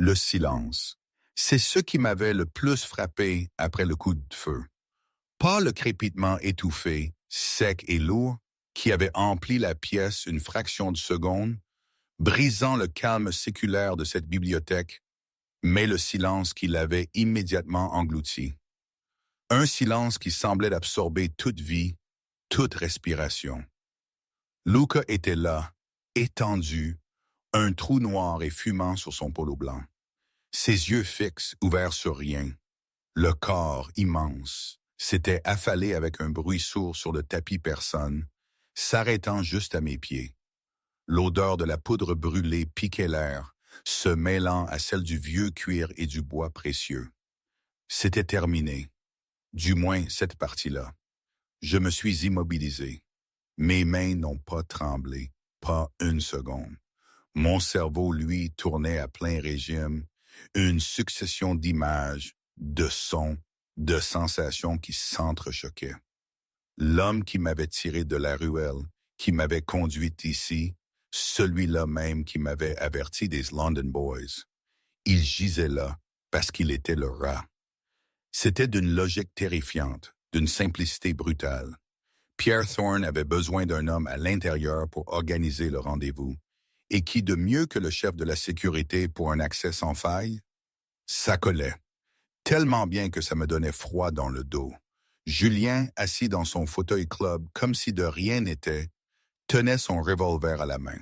Le silence. C'est ce qui m'avait le plus frappé après le coup de feu. Pas le crépitement étouffé, sec et lourd, qui avait empli la pièce une fraction de seconde, brisant le calme séculaire de cette bibliothèque, mais le silence qui l'avait immédiatement englouti. Un silence qui semblait absorber toute vie, toute respiration. Luca était là, étendu, un trou noir et fumant sur son polo blanc. Ses yeux fixes, ouverts sur rien. Le corps immense s'était affalé avec un bruit sourd sur le tapis personne, s'arrêtant juste à mes pieds. L'odeur de la poudre brûlée piquait l'air, se mêlant à celle du vieux cuir et du bois précieux. C'était terminé. Du moins, cette partie-là. Je me suis immobilisé. Mes mains n'ont pas tremblé, pas une seconde. Mon cerveau, lui, tournait à plein régime, une succession d'images, de sons, de sensations qui s'entrechoquaient. L'homme qui m'avait tiré de la ruelle, qui m'avait conduit ici, celui-là même qui m'avait averti des London Boys. Il gisait là, parce qu'il était le rat. C'était d'une logique terrifiante, d'une simplicité brutale. Pierre Thorne avait besoin d'un homme à l'intérieur pour organiser le rendez-vous. Et qui de mieux que le chef de la sécurité pour un accès sans faille? Ça collait. Tellement bien que ça me donnait froid dans le dos. Julien, assis dans son fauteuil club comme si de rien n'était, tenait son revolver à la main.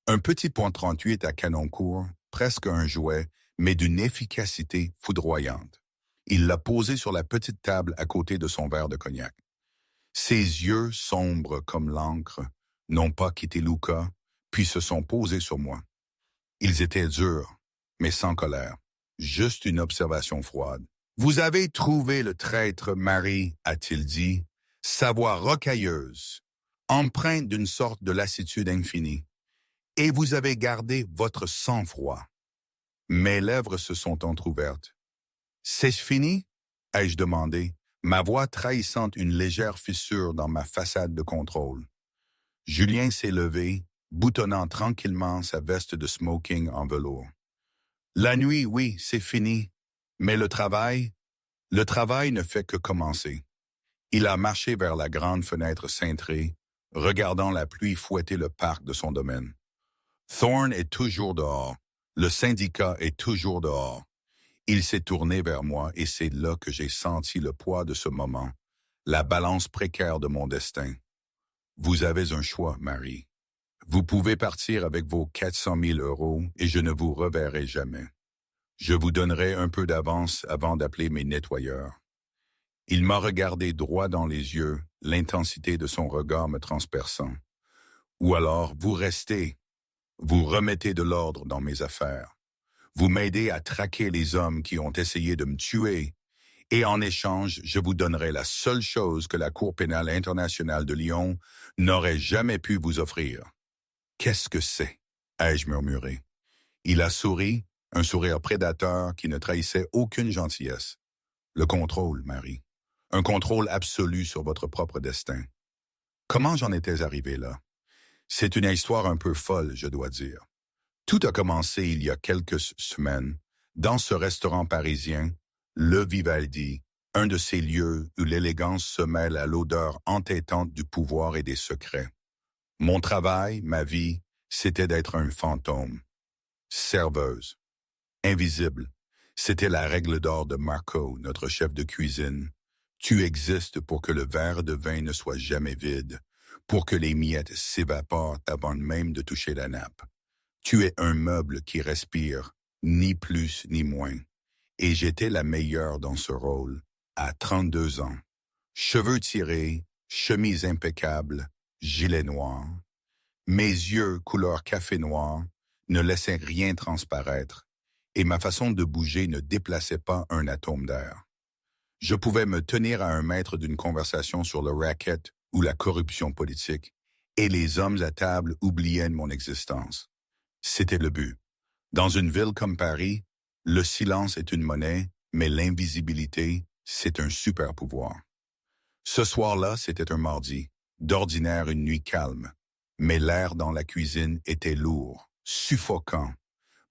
Un petit .38 à canon court, presque un jouet, mais d'une efficacité foudroyante. Il l'a posé sur la petite table à côté de son verre de cognac. Ses yeux, sombres comme l'encre, n'ont pas quitté Luca, puis se sont posés sur moi. Ils étaient durs, mais sans colère. Juste une observation froide. « Vous avez trouvé le traître Marie, a-t-il dit, sa voix rocailleuse, empreinte d'une sorte de lassitude infinie. Et vous avez gardé votre sang-froid. » Mes lèvres se sont entr'ouvertes. « C'est fini ?» ai-je demandé, ma voix trahissant une légère fissure dans ma façade de contrôle. Julien s'est levé, boutonnant tranquillement sa veste de smoking en velours. « La nuit, oui, c'est fini. Mais le travail ne fait que commencer. » Il a marché vers la grande fenêtre cintrée, regardant la pluie fouetter le parc de son domaine. Thorne est toujours dehors. Le syndicat est toujours dehors. Il s'est tourné vers moi et c'est là que j'ai senti le poids de ce moment, la balance précaire de mon destin. Vous avez un choix, Marie. Vous pouvez partir avec vos 400 000 € et je ne vous reverrai jamais. Je vous donnerai un peu d'avance avant d'appeler mes nettoyeurs. Il m'a regardé droit dans les yeux, l'intensité de son regard me transperçant. Ou alors, vous restez. Vous remettez de l'ordre dans mes affaires. Vous m'aidez à traquer les hommes qui ont essayé de me tuer. Et en échange, je vous donnerai la seule chose que la Cour pénale internationale de Lyon n'aurait jamais pu vous offrir. Qu'est-ce que c'est? Ai-je murmuré. Il a souri, un sourire prédateur qui ne trahissait aucune gentillesse. Le contrôle, Marie. Un contrôle absolu sur votre propre destin. Comment j'en étais arrivé là? C'est une histoire un peu folle, je dois dire. Tout a commencé il y a quelques semaines, dans ce restaurant parisien, le Vivaldi, un de ces lieux où l'élégance se mêle à l'odeur entêtante du pouvoir et des secrets. Mon travail, ma vie, c'était d'être un fantôme. Serveuse. Invisible. C'était la règle d'or de Marco, notre chef de cuisine. Tu existes pour que le verre de vin ne soit jamais vide, pour que les miettes s'évaporent avant même de toucher la nappe. Tu es un meuble qui respire, ni plus ni moins. Et j'étais la meilleure dans ce rôle, à 32 ans. Cheveux tirés, chemise impeccable, gilet noir. Mes yeux, couleur café noir, ne laissaient rien transparaître, et ma façon de bouger ne déplaçait pas un atome d'air. Je pouvais me tenir à 1 mètre d'une conversation sur le racket ou la corruption politique, et les hommes à table oubliaient mon existence. C'était le but. Dans une ville comme Paris, le silence est une monnaie, mais l'invisibilité, c'est un super pouvoir. Ce soir-là, c'était un mardi, d'ordinaire une nuit calme, mais l'air dans la cuisine était lourd, suffocant.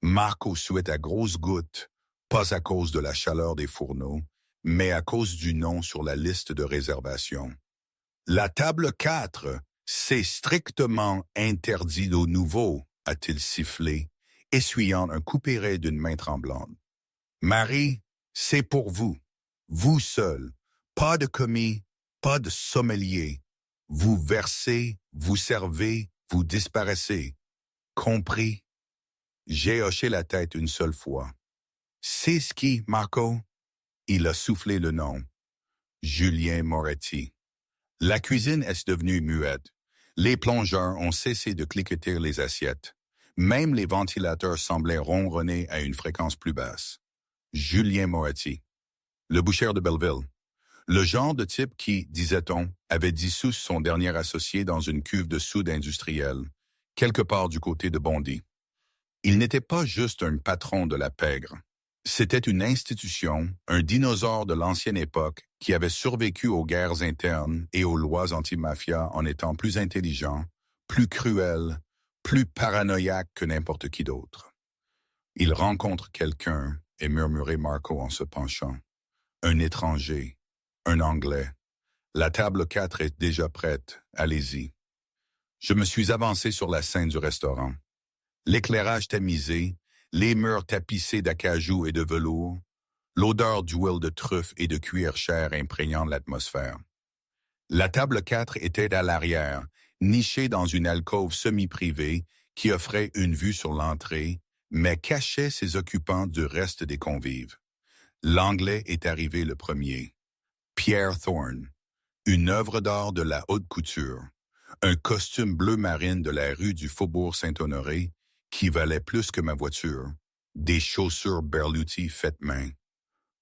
Marco souhaite à grosses gouttes, pas à cause de la chaleur des fourneaux, mais à cause du nom sur la liste de réservation. La table 4, c'est strictement interdit aux nouveaux, a-t-il sifflé, essuyant un couperet d'une main tremblante. Marie, c'est pour vous, vous seul, pas de commis, pas de sommelier. Vous versez, vous servez, vous disparaissez. Compris? J'ai hoché la tête une seule fois. C'est ce qui, Marco? Il a soufflé le nom. Julien Moretti. La cuisine est devenue muette. Les plongeurs ont cessé de cliqueter les assiettes. Même les ventilateurs semblaient ronronner à une fréquence plus basse. Julien Moretti. Le boucher de Belleville. Le genre de type qui, disait-on, avait dissous son dernier associé dans une cuve de soude industrielle, quelque part du côté de Bondy. Il n'était pas juste un patron de la pègre. C'était une institution, un dinosaure de l'ancienne époque qui avait survécu aux guerres internes et aux lois anti-mafia en étant plus intelligent, plus cruel, plus paranoïaque que n'importe qui d'autre. Il rencontre quelqu'un, et murmurait Marco en se penchant. Un étranger, un Anglais. La table 4 est déjà prête, allez-y. Je me suis avancé sur la scène du restaurant. L'éclairage tamisé, les murs tapissés d'acajou et de velours, l'odeur d'huile de truffe et de cuir chair imprégnant l'atmosphère. La table 4 était à l'arrière, nichée dans une alcôve semi-privée qui offrait une vue sur l'entrée, mais cachait ses occupants du reste des convives. L'Anglais est arrivé le premier. Pierre Thorne, une œuvre d'art de la haute couture, un costume bleu marine de la rue du Faubourg Saint-Honoré qui valait plus que ma voiture, des chaussures Berluti faites main,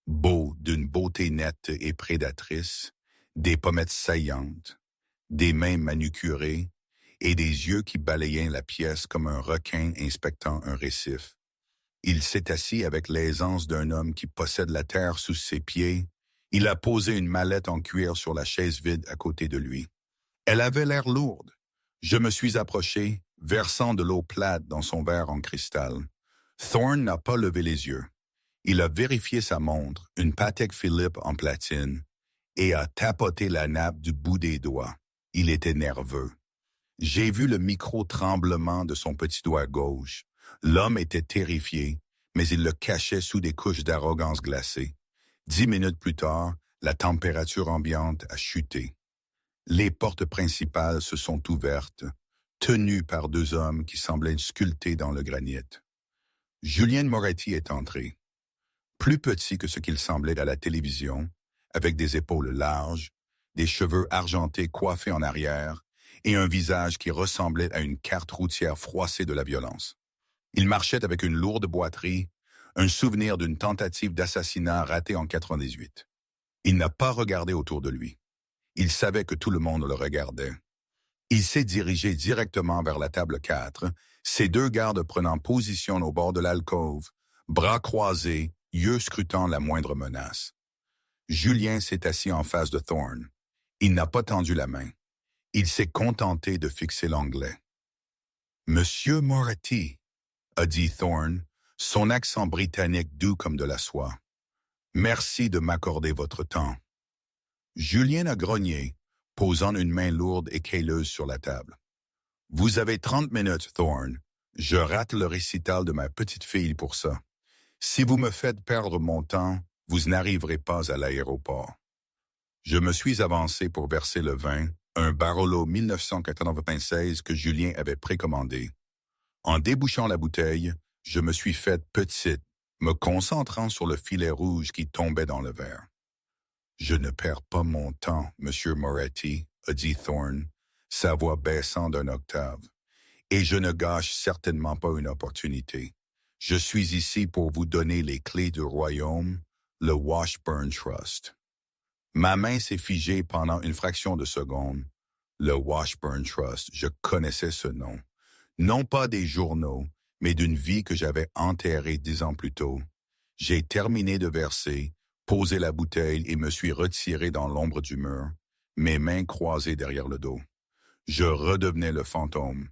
beau d'une beauté nette et prédatrice, des pommettes saillantes, des mains manucurées et des yeux qui balayaient la pièce comme un requin inspectant un récif. Il s'est assis avec l'aisance d'un homme qui possède la terre sous ses pieds. Il a posé une mallette en cuir sur la chaise vide à côté de lui. Elle avait l'air lourde. Je me suis approché, versant de l'eau plate dans son verre en cristal. Thorne n'a pas levé les yeux. Il a vérifié sa montre, une Patek Philippe en platine, et a tapoté la nappe du bout des doigts. Il était nerveux. J'ai vu le micro-tremblement de son petit doigt gauche. L'homme était terrifié, mais il le cachait sous des couches d'arrogance glacée. 10 minutes plus tard, la température ambiante a chuté. Les portes principales se sont ouvertes, tenues par deux hommes qui semblaient sculptés dans le granit. Julien Moretti est entré. Plus petit que ce qu'il semblait à la télévision, avec des épaules larges, des cheveux argentés coiffés en arrière et un visage qui ressemblait à une carte routière froissée de la violence. Il marchait avec une lourde boiterie, un souvenir d'une tentative d'assassinat ratée en 98. Il n'a pas regardé autour de lui. Il savait que tout le monde le regardait. Il s'est dirigé directement vers la table 4, ses deux gardes prenant position au bord de l'alcôve, bras croisés, yeux scrutant la moindre menace. Julien s'est assis en face de Thorne. Il n'a pas tendu la main. Il s'est contenté de fixer l'Anglais. « Monsieur Moretti », a dit Thorne, son accent britannique doux comme de la soie. « Merci de m'accorder votre temps. » Julien a grogné, posant une main lourde et cailleuse sur la table. « Vous avez 30 minutes, Thorne. Je rate le récital de ma petite fille pour ça. Si vous me faites perdre mon temps, vous n'arriverez pas à l'aéroport. » Je me suis avancé pour verser le vin, un Barolo 1996 que Julien avait précommandé. En débouchant la bouteille, je me suis faite petite, me concentrant sur le filet rouge qui tombait dans le verre. « Je ne perds pas mon temps, Monsieur Moretti, » a dit Thorne, sa voix baissant d'un octave. « Et je ne gâche certainement pas une opportunité. Je suis ici pour vous donner les clés du royaume, le Washburn Trust. » Ma main s'est figée pendant une fraction de seconde. Le Washburn Trust, je connaissais ce nom. Non pas des journaux, mais d'une vie que j'avais enterrée 10 ans plus tôt. J'ai terminé de verser, posé la bouteille et me suis retiré dans l'ombre du mur, mes mains croisées derrière le dos. Je redevenais le fantôme.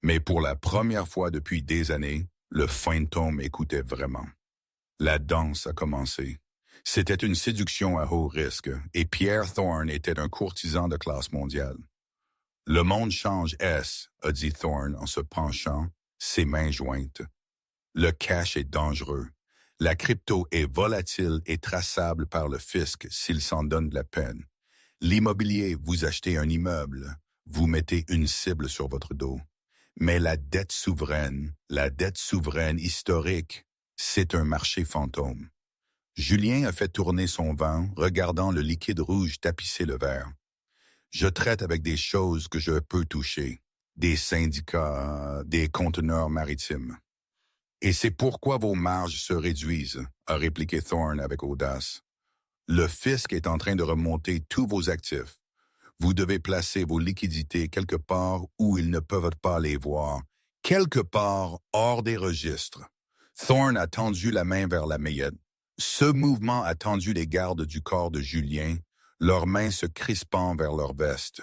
Mais pour la première fois depuis des années, Le fantôme écoutait vraiment. La danse a commencé. C'était une séduction à haut risque, et Pierre Thorne était un courtisan de classe mondiale. Le monde change, S, a dit Thorne en se penchant, ses mains jointes. Le cash est dangereux. La crypto est volatile et traçable par le fisc s'il s'en donne de la peine. L'immobilier, vous achetez un immeuble, vous mettez une cible sur votre dos. Mais la dette souveraine historique, c'est un marché fantôme. Julien a fait tourner son vent, regardant le liquide rouge tapisser le verre. Je traite avec des choses que je peux toucher, des syndicats, des conteneurs maritimes. Et c'est pourquoi vos marges se réduisent, a répliqué Thorne avec audace. Le fisc est en train de remonter tous vos actifs. Vous devez placer vos liquidités quelque part où ils ne peuvent pas les voir, quelque part hors des registres. Thorne a tendu la main vers la Mayette. Ce mouvement a tendu les gardes du corps de Julien, leurs mains se crispant vers leur veste.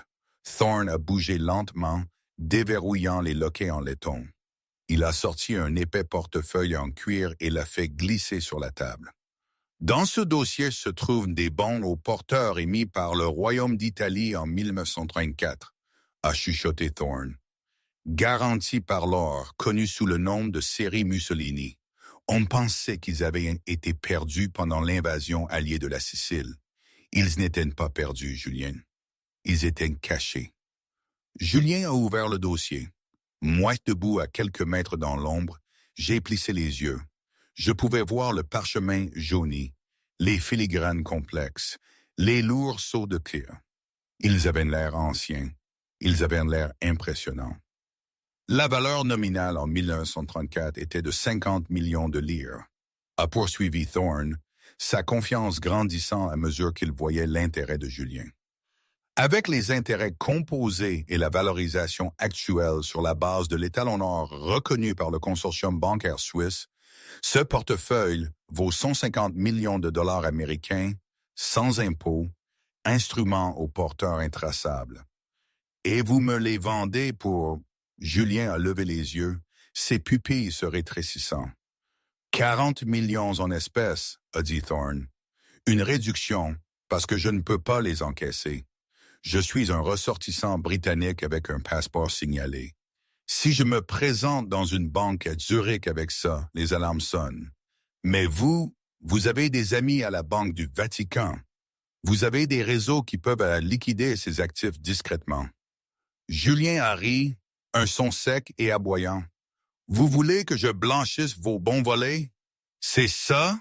Thorne a bougé lentement, déverrouillant les loquets en laiton. Il a sorti un épais portefeuille en cuir et l'a fait glisser sur la table. Dans ce dossier se trouvent des bons aux porteurs émis par le Royaume d'Italie en 1934, a chuchoté Thorne. Garantis par l'or, connu sous le nom de série Mussolini. On pensait qu'ils avaient été perdus pendant l'invasion alliée de la Sicile. Ils n'étaient pas perdus, Julien. Ils étaient cachés. Julien a ouvert le dossier. Moi debout à quelques mètres dans l'ombre, j'ai plissé les yeux. Je pouvais voir le parchemin jauni, les filigranes complexes, les lourds seaux de cuir. Ils avaient l'air anciens. Ils avaient l'air impressionnants. La valeur nominale en 1934 était de 50 millions de lire, a poursuivi Thorne, sa confiance grandissant à mesure qu'il voyait l'intérêt de Julien. Avec les intérêts composés et la valorisation actuelle sur la base de l'étalon or reconnu par le consortium bancaire suisse, ce portefeuille vaut 150 millions de dollars américains, sans impôts, instruments au porteur intraçable. Et vous me les vendez pour... Julien a levé les yeux, ses pupilles se rétrécissant. 40 millions en espèces, a dit Thorne. Une réduction, parce que je ne peux pas les encaisser. Je suis un ressortissant britannique avec un passeport signalé. Si je me présente dans une banque à Zurich avec ça, les alarmes sonnent. Mais vous avez des amis à la Banque du Vatican. Vous avez des réseaux qui peuvent liquider ces actifs discrètement. Julien a ri, un son sec et aboyant. Vous voulez que je blanchisse vos bons volets? C'est ça?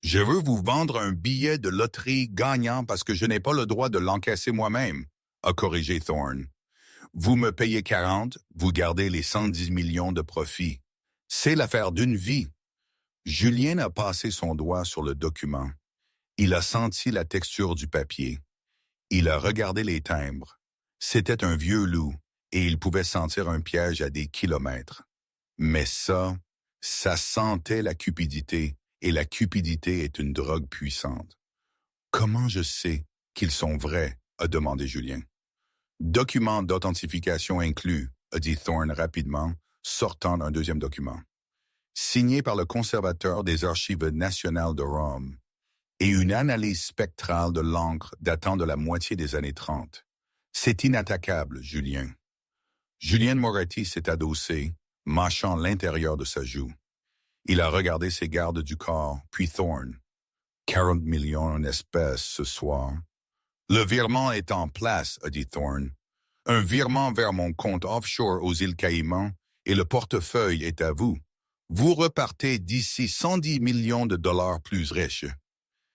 Je veux vous vendre un billet de loterie gagnant parce que je n'ai pas le droit de l'encaisser moi-même, a corrigé Thorne. Vous me payez 40, vous gardez les 110 millions de profit. C'est l'affaire d'une vie. Julien a passé son doigt sur le document. Il a senti la texture du papier. Il a regardé les timbres. C'était un vieux loup et il pouvait sentir un piège à des kilomètres. Mais ça sentait la cupidité. Et la cupidité est une drogue puissante. Comment je sais qu'ils sont vrais, a demandé Julien. Document d'authentification inclus, a dit Thorne rapidement, sortant d'un deuxième document. Signé par le conservateur des archives nationales de Rome et une analyse spectrale de l'encre datant de la moitié des années 30. C'est inattaquable, Julien. Julien Moretti s'est adossé, mâchant l'intérieur de sa joue. Il a regardé ses gardes du corps, puis Thorne. 40 millions en espèces ce soir. Le virement est en place, a dit Thorne. Un virement vers mon compte offshore aux îles Caïmans et le portefeuille est à vous. Vous repartez d'ici 110 millions de dollars plus riches.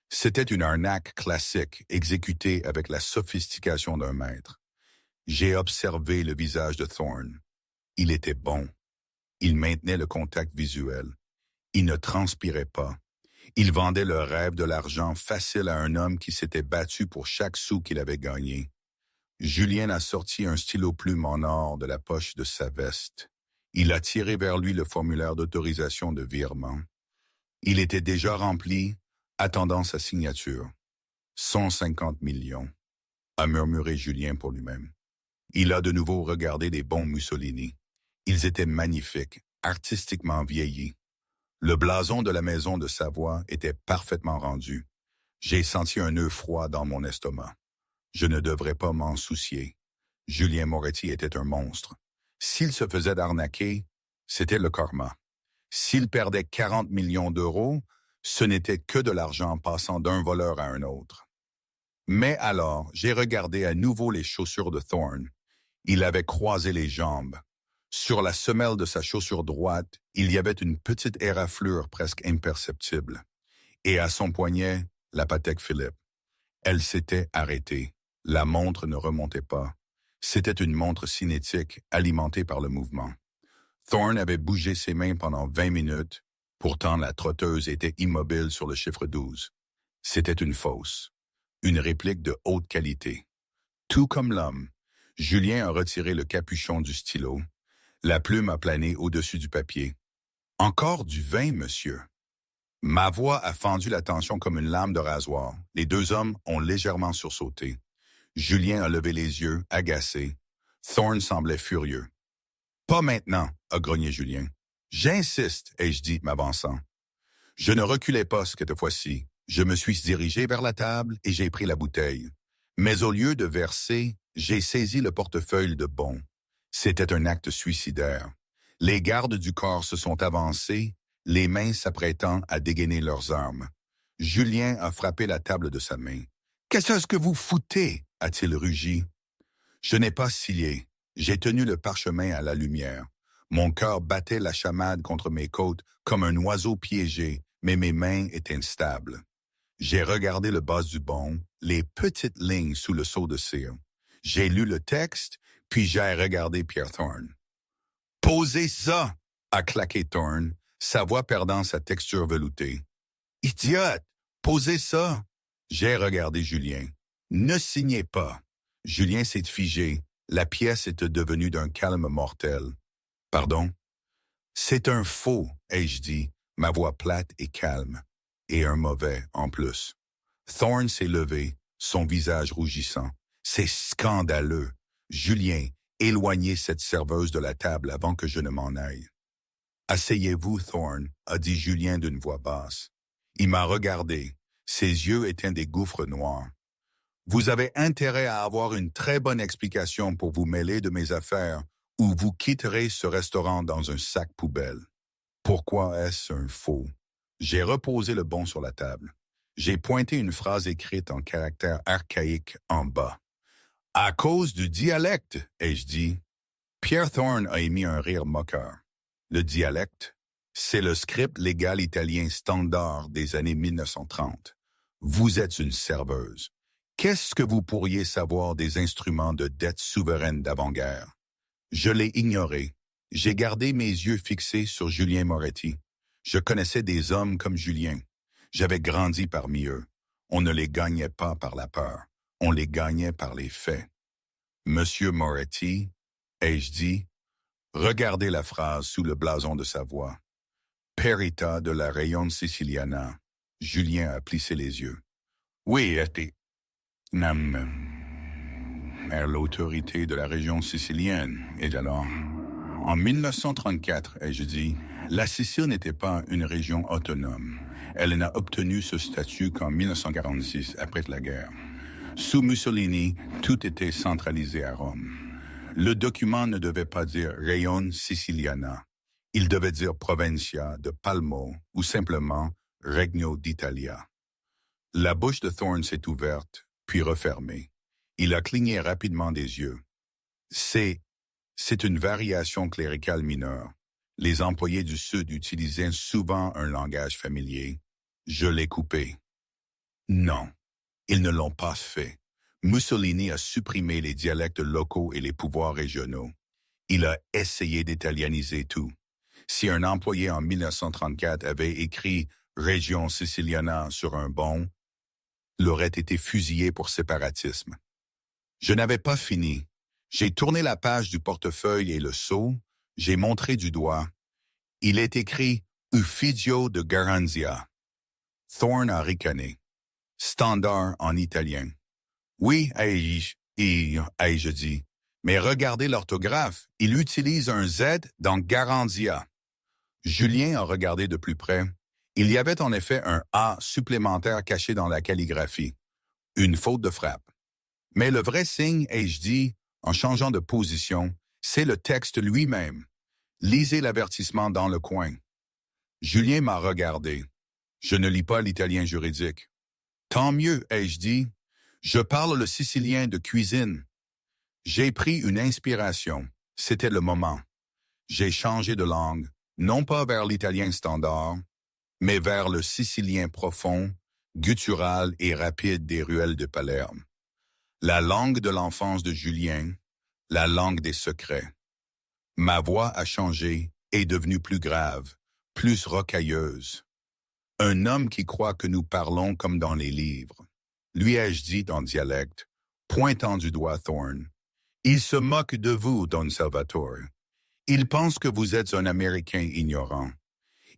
C'était une arnaque classique exécutée avec la sophistication d'un maître. J'ai observé le visage de Thorne. Il était bon. Il maintenait le contact visuel. Il ne transpirait pas. Il vendait le rêve de l'argent facile à un homme qui s'était battu pour chaque sou qu'il avait gagné. Julien a sorti un stylo-plume en or de la poche de sa veste. Il a tiré vers lui le formulaire d'autorisation de virement. Il était déjà rempli, attendant sa signature. 150 millions, a murmuré Julien pour lui-même. Il a de nouveau regardé les bons Mussolini. Ils étaient magnifiques, artistiquement vieilli. Le blason de la maison de Savoie était parfaitement rendu. J'ai senti un nœud froid dans mon estomac. Je ne devrais pas m'en soucier. Julien Moretti était un monstre. S'il se faisait d'arnaquer, c'était le karma. S'il perdait 40 millions d'euros, ce n'était que de l'argent passant d'un voleur à un autre. Mais alors, j'ai regardé à nouveau les chaussures de Thorne. Il avait croisé les jambes. Sur la semelle de sa chaussure droite, il y avait une petite éraflure presque imperceptible. Et à son poignet, la Patek Philippe. Elle s'était arrêtée. La montre ne remontait pas. C'était une montre cinétique alimentée par le mouvement. Thorne avait bougé ses mains pendant 20 minutes. Pourtant, la trotteuse était immobile sur le chiffre 12. C'était une fausse. Une réplique de haute qualité. Tout comme l'homme, Julien a retiré le capuchon du stylo. La plume a plané au-dessus du papier. « Encore du vin, monsieur. » Ma voix a fendu la tension comme une lame de rasoir. Les deux hommes ont légèrement sursauté. Julien a levé les yeux, agacé. Thorne semblait furieux. « Pas maintenant, » a grogné Julien. « J'insiste, ai-je dit, m'avançant. Je ne reculais pas cette fois-ci. Je me suis dirigé vers la table et j'ai pris la bouteille. Mais au lieu de verser, j'ai saisi le portefeuille de bons. C'était un acte suicidaire. Les gardes du corps se sont avancés, les mains s'apprêtant à dégainer leurs armes. Julien a frappé la table de sa main. « Qu'est-ce que vous foutez » a-t-il rugi. Je n'ai pas scié. J'ai tenu le parchemin à la lumière. Mon cœur battait la chamade contre mes côtes comme un oiseau piégé, mais mes mains étaient instables. J'ai regardé le bas du bon, les petites lignes sous le sceau de cire. J'ai lu le texte, puis j'ai regardé Pierre Thorne. « Posez ça !» a claqué Thorne, sa voix perdant sa texture veloutée. « Idiote! Posez ça !» J'ai regardé Julien. « Ne signez pas !» Julien s'est figé. La pièce était devenue d'un calme mortel. « Pardon? »« C'est un faux, ai-je dit, ma voix plate et calme. Et un mauvais, en plus. » Thorne s'est levé, son visage rougissant. « C'est scandaleux. Julien, éloignez cette serveuse de la table avant que je ne m'en aille. »« Asseyez-vous, Thorne, » a dit Julien d'une voix basse. Il m'a regardé. Ses yeux étaient des gouffres noirs. « Vous avez intérêt à avoir une très bonne explication pour vous mêler de mes affaires ou vous quitterez ce restaurant dans un sac poubelle. » Pourquoi est-ce un faux? J'ai reposé le bon sur la table. J'ai pointé une phrase écrite en caractères archaïques en bas. « À cause du dialecte, ai-je dit. » Pierre Thorne a émis un rire moqueur. Le dialecte, c'est le script légal italien standard des années 1930. Vous êtes une serveuse. Qu'est-ce que vous pourriez savoir des instruments de dette souveraine d'avant-guerre? Je l'ai ignoré. J'ai gardé mes yeux fixés sur Julien Moretti. Je connaissais des hommes comme Julien. J'avais grandi parmi eux. On ne les gagnait pas par la peur. On les gagnait par les faits. Monsieur Moretti, ai-je dit, regardez la phrase sous le blason de sa voix. Perita de la Rayon Siciliana. Julien a plissé les yeux. Oui, l'autorité de la région sicilienne. Et alors, en 1934, ai-je dit, la Sicile n'était pas une région autonome. Elle n'a obtenu ce statut qu'en 1946, après la guerre. Sous Mussolini, tout était centralisé à Rome. Le document ne devait pas dire Rayon Siciliana. Il devait dire Provincia de Palmo ou simplement Regno d'Italia. La bouche de Thorne s'est ouverte, puis refermée. Il a cligné rapidement des yeux. C'est une variation cléricale mineure. Les employés du Sud utilisaient souvent un langage familier. Je l'ai coupé. Non, ils ne l'ont pas fait. Mussolini a supprimé les dialectes locaux et les pouvoirs régionaux. Il a essayé d'italianiser tout. Si un employé en 1934 avait écrit « Région Siciliana » sur un bon, l'aurait été fusillé pour séparatisme. Je n'avais pas fini. J'ai tourné la page du portefeuille et le sceau. J'ai montré du doigt. Il est écrit « Ufficio de Garanzia ». Thorne a ricané. Standard en italien. Oui, ai-je dit. Mais regardez l'orthographe. Il utilise un Z dans Garanzia. Julien a regardé de plus près. Il y avait en effet un A supplémentaire caché dans la calligraphie. Une faute de frappe. Mais le vrai signe, ai-je dit, en changeant de position, c'est le texte lui-même. Lisez l'avertissement dans le coin. Julien m'a regardé. Je ne lis pas l'italien juridique. Tant mieux, ai-je dit. Je parle le sicilien de cuisine. J'ai pris une inspiration. C'était le moment. J'ai changé de langue, non pas vers l'italien standard, mais vers le sicilien profond, guttural et rapide des ruelles de Palerme. La langue de l'enfance de Julien, la langue des secrets. Ma voix a changé, est devenue plus grave, plus rocailleuse. Un homme qui croit que nous parlons comme dans les livres. Lui ai-je dit en dialecte, pointant du doigt Thorne. Il se moque de vous, Don Salvatore. Il pense que vous êtes un Américain ignorant.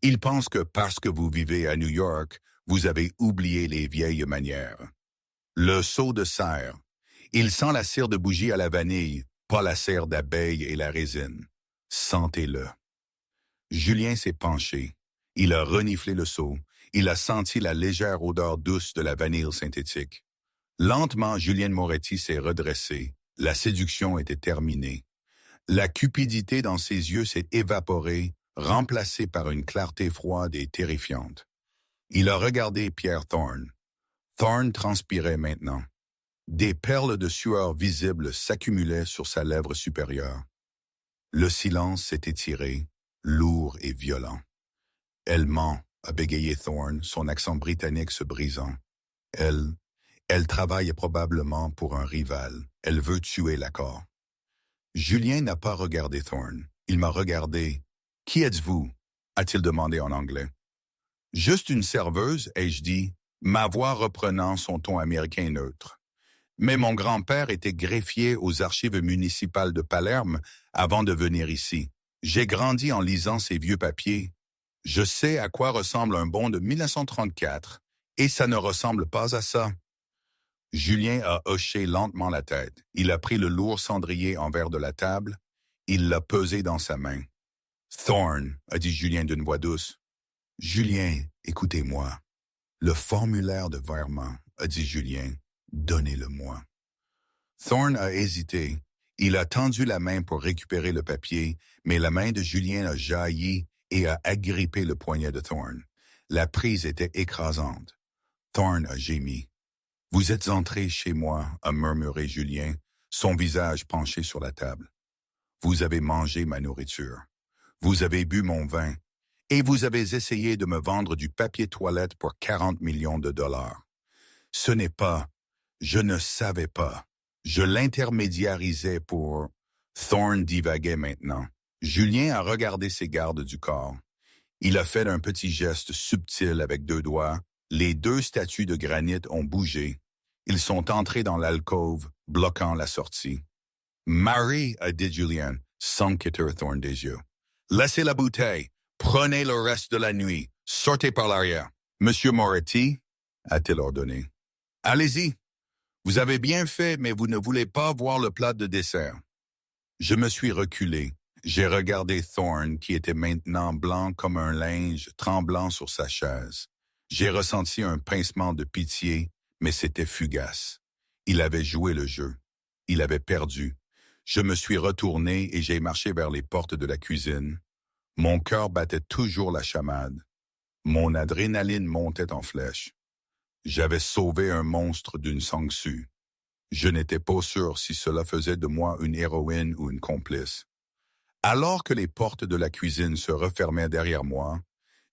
Il pense que parce que vous vivez à New York, vous avez oublié les vieilles manières. Le seau de serre. Il sent la cire de bougie à la vanille, pas la cire d'abeille et la résine. Sentez-le. Julien s'est penché. Il a reniflé le seau. Il a senti la légère odeur douce de la vanille synthétique. Lentement, Julien Moretti s'est redressé. La séduction était terminée. La cupidité dans ses yeux s'est évaporée, remplacée par une clarté froide et terrifiante. Il a regardé Pierre Thorne. Thorne transpirait maintenant. Des perles de sueur visibles s'accumulaient sur sa lèvre supérieure. Le silence s'est étiré, lourd et violent. Elle ment, a bégayé Thorne, son accent britannique se brisant. Elle travaille probablement pour un rival. Elle veut tuer l'accord. Julien n'a pas regardé Thorne. Il m'a regardé. « Qui êtes-vous » a-t-il demandé en anglais. « Juste une serveuse » ai-je dit, ma voix reprenant son ton américain neutre. Mais mon grand-père était greffier aux archives municipales de Palerme avant de venir ici. J'ai grandi en lisant ces vieux papiers. Je sais à quoi ressemble un bon de 1934, et ça ne ressemble pas à ça. Julien a hoché lentement la tête. Il a pris le lourd cendrier en verre de la table. Il l'a pesé dans sa main. « Thorne » a dit Julien d'une voix douce. « Julien, écoutez-moi. »« Le formulaire de virement » a dit Julien. « Donnez-le-moi. » Thorne a hésité. Il a tendu la main pour récupérer le papier, mais la main de Julien a jailli et a agrippé le poignet de Thorne. La prise était écrasante. Thorne a gémi. « Vous êtes entré chez moi, » a murmuré Julien, son visage penché sur la table. « Vous avez mangé ma nourriture. Vous avez bu mon vin. Et vous avez essayé de me vendre du papier toilette pour 40 millions de dollars. Ce n'est pas... Je ne savais pas. Je l'intermédiarisais pour... » Thorne divaguait maintenant. Julien a regardé ses gardes du corps. Il a fait un petit geste subtil avec 2 doigts. Les 2 statues de granit ont bougé. Ils sont entrés dans l'alcôve, bloquant la sortie. « Marie » a dit Julien, sans quitter Thorne des yeux. « Laissez la bouteille. Prenez le reste de la nuit. Sortez par l'arrière. »« Monsieur Moretti » a-t-il ordonné. « Allez-y. Vous avez bien fait, mais vous ne voulez pas voir le plat de dessert. » Je me suis reculé. J'ai regardé Thorne, qui était maintenant blanc comme un linge, tremblant sur sa chaise. J'ai ressenti un pincement de pitié, mais c'était fugace. Il avait joué le jeu. Il avait perdu. Je me suis retourné et j'ai marché vers les portes de la cuisine. Mon cœur battait toujours la chamade. Mon adrénaline montait en flèche. J'avais sauvé un monstre d'une sangsue. Je n'étais pas sûr si cela faisait de moi une héroïne ou une complice. Alors que les portes de la cuisine se refermaient derrière moi,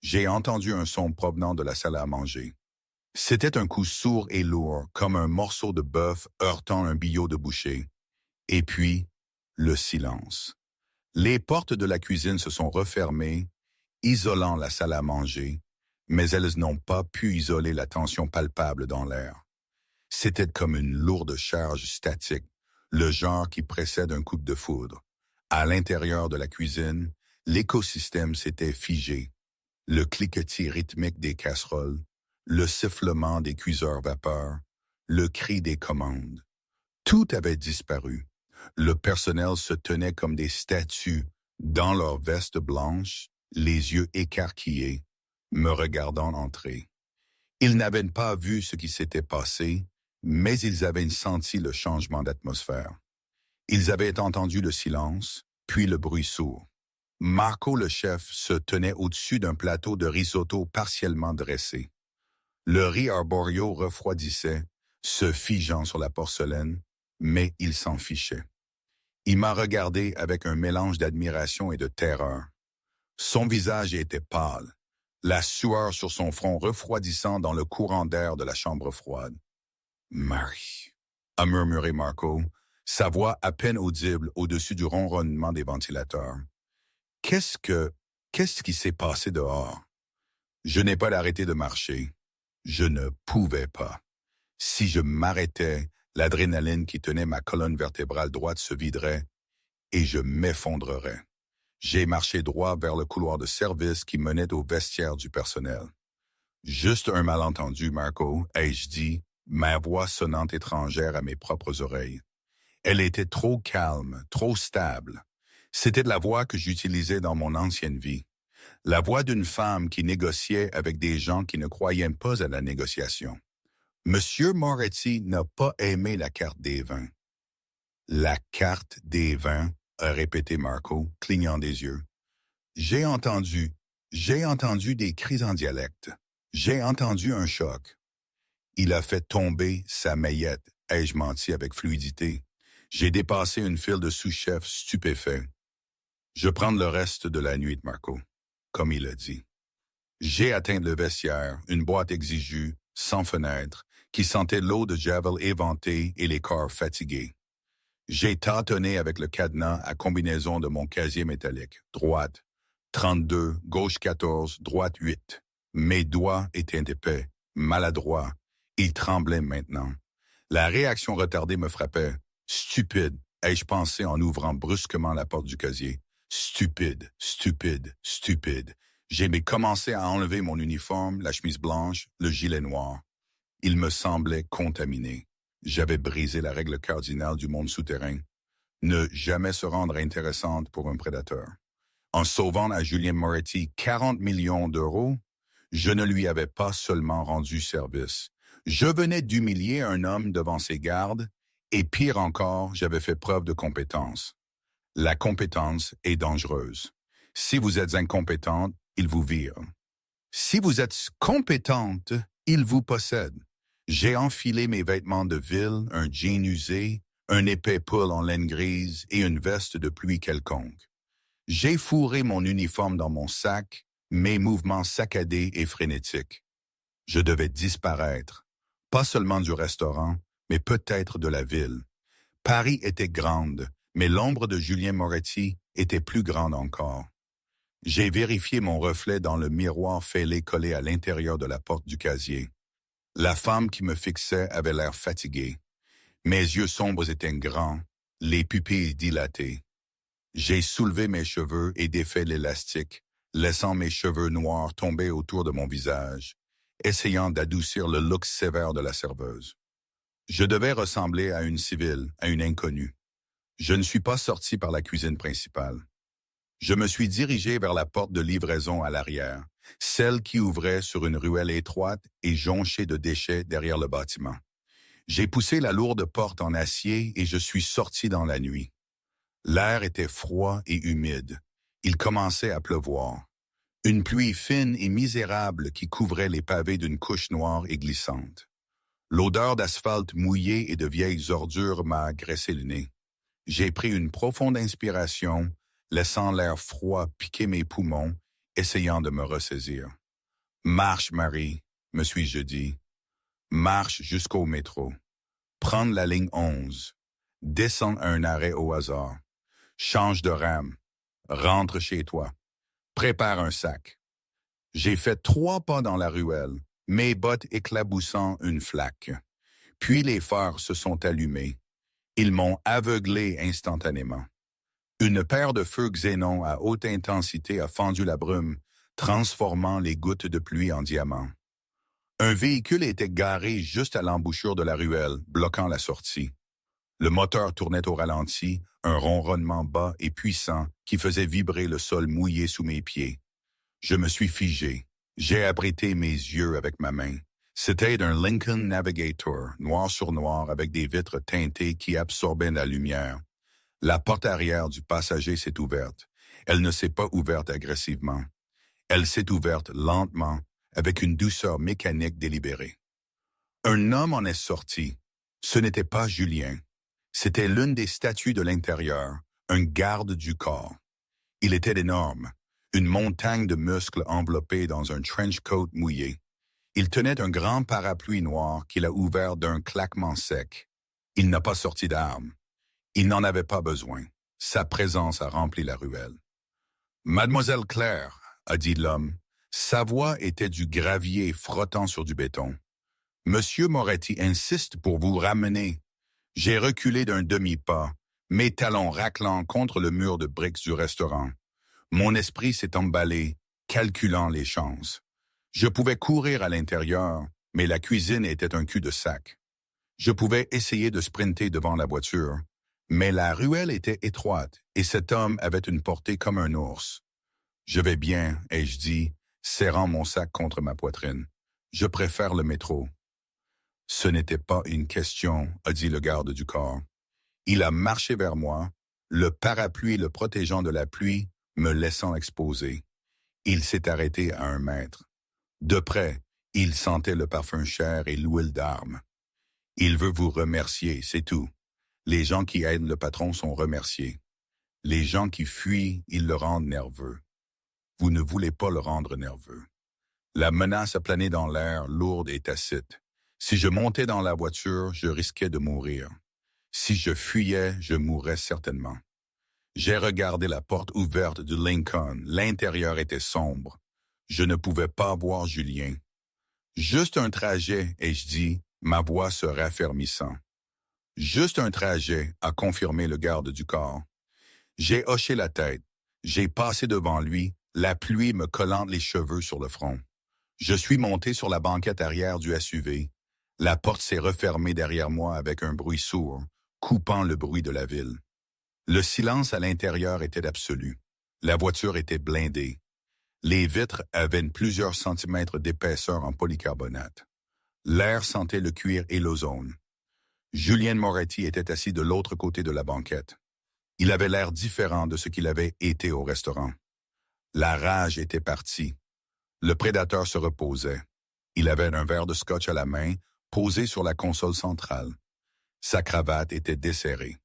j'ai entendu un son provenant de la salle à manger. C'était un coup sourd et lourd, comme un morceau de bœuf heurtant un billot de boucher. Et puis, le silence. Les portes de la cuisine se sont refermées, isolant la salle à manger, mais elles n'ont pas pu isoler la tension palpable dans l'air. C'était comme une lourde charge statique, le genre qui précède un coup de foudre. À l'intérieur de la cuisine, l'écosystème s'était figé. Le cliquetis rythmique des casseroles, le sifflement des cuiseurs vapeur, le cri des commandes. Tout avait disparu. Le personnel se tenait comme des statues dans leurs vestes blanches, les yeux écarquillés, me regardant entrer. Ils n'avaient pas vu ce qui s'était passé, mais ils avaient senti le changement d'atmosphère. Ils avaient entendu le silence, puis le bruit sourd. Marco le chef se tenait au-dessus d'un plateau de risotto partiellement dressé. Le riz arborio refroidissait, se figeant sur la porcelaine, mais il s'en fichait. Il m'a regardé avec un mélange d'admiration et de terreur. Son visage était pâle, la sueur sur son front refroidissant dans le courant d'air de la chambre froide. « Marie » a murmuré Marco, sa voix à peine audible au-dessus du ronronnement des ventilateurs. « Qu'est-ce qui s'est passé dehors? » Je n'ai pas arrêté de marcher. Je ne pouvais pas. Si je m'arrêtais, l'adrénaline qui tenait ma colonne vertébrale droite se viderait et je m'effondrerais. J'ai marché droit vers le couloir de service qui menait au vestiaire du personnel. Juste un malentendu, Marco, ai-je dit, ma voix sonnante étrangère à mes propres oreilles. Elle était trop calme, trop stable. C'était de la voix que j'utilisais dans mon ancienne vie. La voix d'une femme qui négociait avec des gens qui ne croyaient pas à la négociation. Monsieur Moretti n'a pas aimé la carte des vins. La carte des vins, a répété Marco, clignant des yeux. J'ai entendu des cris en dialecte. J'ai entendu un choc. Il a fait tomber sa maillette, ai-je menti avec fluidité. J'ai dépassé une file de sous-chefs stupéfaits. Je prends le reste de la nuit, Marco, comme il a dit. J'ai atteint le vestiaire, une boîte exiguë, sans fenêtre, qui sentait l'eau de Javel éventée et les corps fatigués. J'ai tâtonné avec le cadenas à combinaison de mon casier métallique. Droite, 32, gauche 14, droite 8. Mes doigts étaient épais, maladroits. Ils tremblaient maintenant. La réaction retardée me frappait. Stupide, ai-je pensé en ouvrant brusquement la porte du casier. Stupide, stupide, stupide. J'ai commencé à enlever mon uniforme, la chemise blanche, le gilet noir. Il me semblait contaminé. J'avais brisé la règle cardinale du monde souterrain. Ne jamais se rendre intéressante pour un prédateur. En sauvant à Julien Moretti 40 millions d'euros, je ne lui avais pas seulement rendu service. Je venais d'humilier un homme devant ses gardes, et pire encore, j'avais fait preuve de compétence. La compétence est dangereuse. Si vous êtes incompétente, il vous vire. Si vous êtes compétente, il vous possède. J'ai enfilé mes vêtements de ville, un jean usé, un épais pull en laine grise et une veste de pluie quelconque. J'ai fourré mon uniforme dans mon sac, mes mouvements saccadés et frénétiques. Je devais disparaître, pas seulement du restaurant, mais peut-être de la ville. Paris était grande, mais l'ombre de Julien Moretti était plus grande encore. J'ai vérifié mon reflet dans le miroir fêlé collé à l'intérieur de la porte du casier. La femme qui me fixait avait l'air fatiguée. Mes yeux sombres étaient grands, les pupilles dilatées. J'ai soulevé mes cheveux et défait l'élastique, laissant mes cheveux noirs tomber autour de mon visage, essayant d'adoucir le look sévère de la serveuse. Je devais ressembler à une civile, à une inconnue. Je ne suis pas sorti par la cuisine principale. Je me suis dirigé vers la porte de livraison à l'arrière, celle qui ouvrait sur une ruelle étroite et jonchée de déchets derrière le bâtiment. J'ai poussé la lourde porte en acier et je suis sorti dans la nuit. L'air était froid et humide. Il commençait à pleuvoir. Une pluie fine et misérable qui couvrait les pavés d'une couche noire et glissante. L'odeur d'asphalte mouillé et de vieilles ordures m'a agressé le nez. J'ai pris une profonde inspiration, laissant l'air froid piquer mes poumons, essayant de me ressaisir. « Marche, Marie », me suis-je dit. « Marche jusqu'au métro. Prendre la ligne 11. Descends à un arrêt au hasard. Change de rame. Rentre chez toi. Prépare un sac. » J'ai fait 3 pas dans la ruelle, mes bottes éclaboussant une flaque. Puis les phares se sont allumés. Ils m'ont aveuglé instantanément. Une paire de feux xénon à haute intensité a fendu la brume, transformant les gouttes de pluie en diamants. Un véhicule était garé juste à l'embouchure de la ruelle, bloquant la sortie. Le moteur tournait au ralenti, un ronronnement bas et puissant qui faisait vibrer le sol mouillé sous mes pieds. Je me suis figé. J'ai abrité mes yeux avec ma main. C'était un Lincoln Navigator, noir sur noir, avec des vitres teintées qui absorbaient la lumière. La porte arrière du passager s'est ouverte. Elle ne s'est pas ouverte agressivement. Elle s'est ouverte lentement, avec une douceur mécanique délibérée. Un homme en est sorti. Ce n'était pas Julien. C'était l'une des statues de l'intérieur, un garde du corps. Il était énorme, une montagne de muscles enveloppés dans un trench coat mouillé. Il tenait un grand parapluie noir qu'il a ouvert d'un claquement sec. Il n'a pas sorti d'armes. Il n'en avait pas besoin. Sa présence a rempli la ruelle. « Mademoiselle Claire », a dit l'homme. Sa voix était du gravier frottant sur du béton. « Monsieur Moretti insiste pour vous ramener. » J'ai reculé d'un demi-pas, mes talons raclant contre le mur de briques du restaurant. Mon esprit s'est emballé, calculant les chances. Je pouvais courir à l'intérieur, mais la cuisine était un cul-de-sac. Je pouvais essayer de sprinter devant la voiture, mais la ruelle était étroite et cet homme avait une portée comme un ours. « Je vais bien », ai-je dit, serrant mon sac contre ma poitrine. « Je préfère le métro. » « Ce n'était pas une question », a dit le garde du corps. Il a marché vers moi, le parapluie le protégeant de la pluie, me laissant exposé. Il s'est arrêté à 1 mètre. De près, il sentait le parfum cher et l'huile d'armes. Il veut vous remercier, c'est tout. Les gens qui aident le patron sont remerciés. Les gens qui fuient, ils le rendent nerveux. Vous ne voulez pas le rendre nerveux. La menace a plané dans l'air, lourde et tacite. Si je montais dans la voiture, je risquais de mourir. Si je fuyais, je mourrais certainement. J'ai regardé la porte ouverte du Lincoln. L'intérieur était sombre. Je ne pouvais pas voir Julien. Juste un trajet, ai-je dit, ma voix se raffermissant. Juste un trajet, a confirmé le garde du corps. J'ai hoché la tête. J'ai passé devant lui, la pluie me collant les cheveux sur le front. Je suis monté sur la banquette arrière du SUV. La porte s'est refermée derrière moi avec un bruit sourd, coupant le bruit de la ville. Le silence à l'intérieur était absolu. La voiture était blindée. Les vitres avaient plusieurs centimètres d'épaisseur en polycarbonate. L'air sentait le cuir et l'ozone. Julien Moretti était assis de l'autre côté de la banquette. Il avait l'air différent de ce qu'il avait été au restaurant. La rage était partie. Le prédateur se reposait. Il avait un verre de scotch à la main, posé sur la console centrale. Sa cravate était desserrée.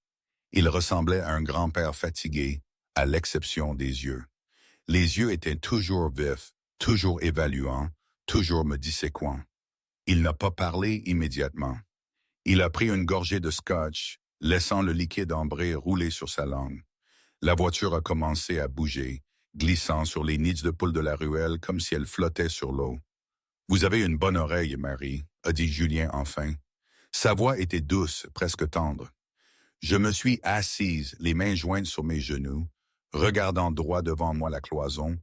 Il ressemblait à un grand-père fatigué, à l'exception des yeux. Les yeux étaient toujours vifs, toujours évaluants, toujours me disséquant. Il n'a pas parlé immédiatement. Il a pris une gorgée de scotch, laissant le liquide ambré rouler sur sa langue. La voiture a commencé à bouger, glissant sur les nids de poules de la ruelle comme si elle flottait sur l'eau. « Vous avez une bonne oreille, Marie », a dit Julien enfin. Sa voix était douce, presque tendre. Je me suis assise, les mains jointes sur mes genoux, regardant droit devant moi la cloison,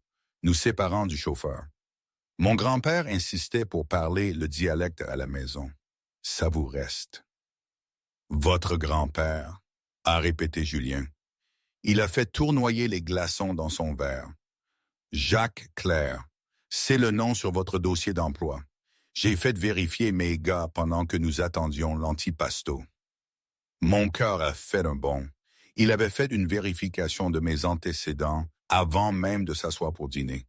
nous séparant du chauffeur. Mon grand-père insistait pour parler le dialecte à la maison. Ça vous reste. Votre grand-père, a répété Julien. Il a fait tournoyer les glaçons dans son verre. Jacques Clair, c'est le nom sur votre dossier d'emploi. J'ai fait vérifier mes gars pendant que nous attendions l'antipasto. Mon cœur a fait un bond. Il avait fait une vérification de mes antécédents avant même de s'asseoir pour dîner.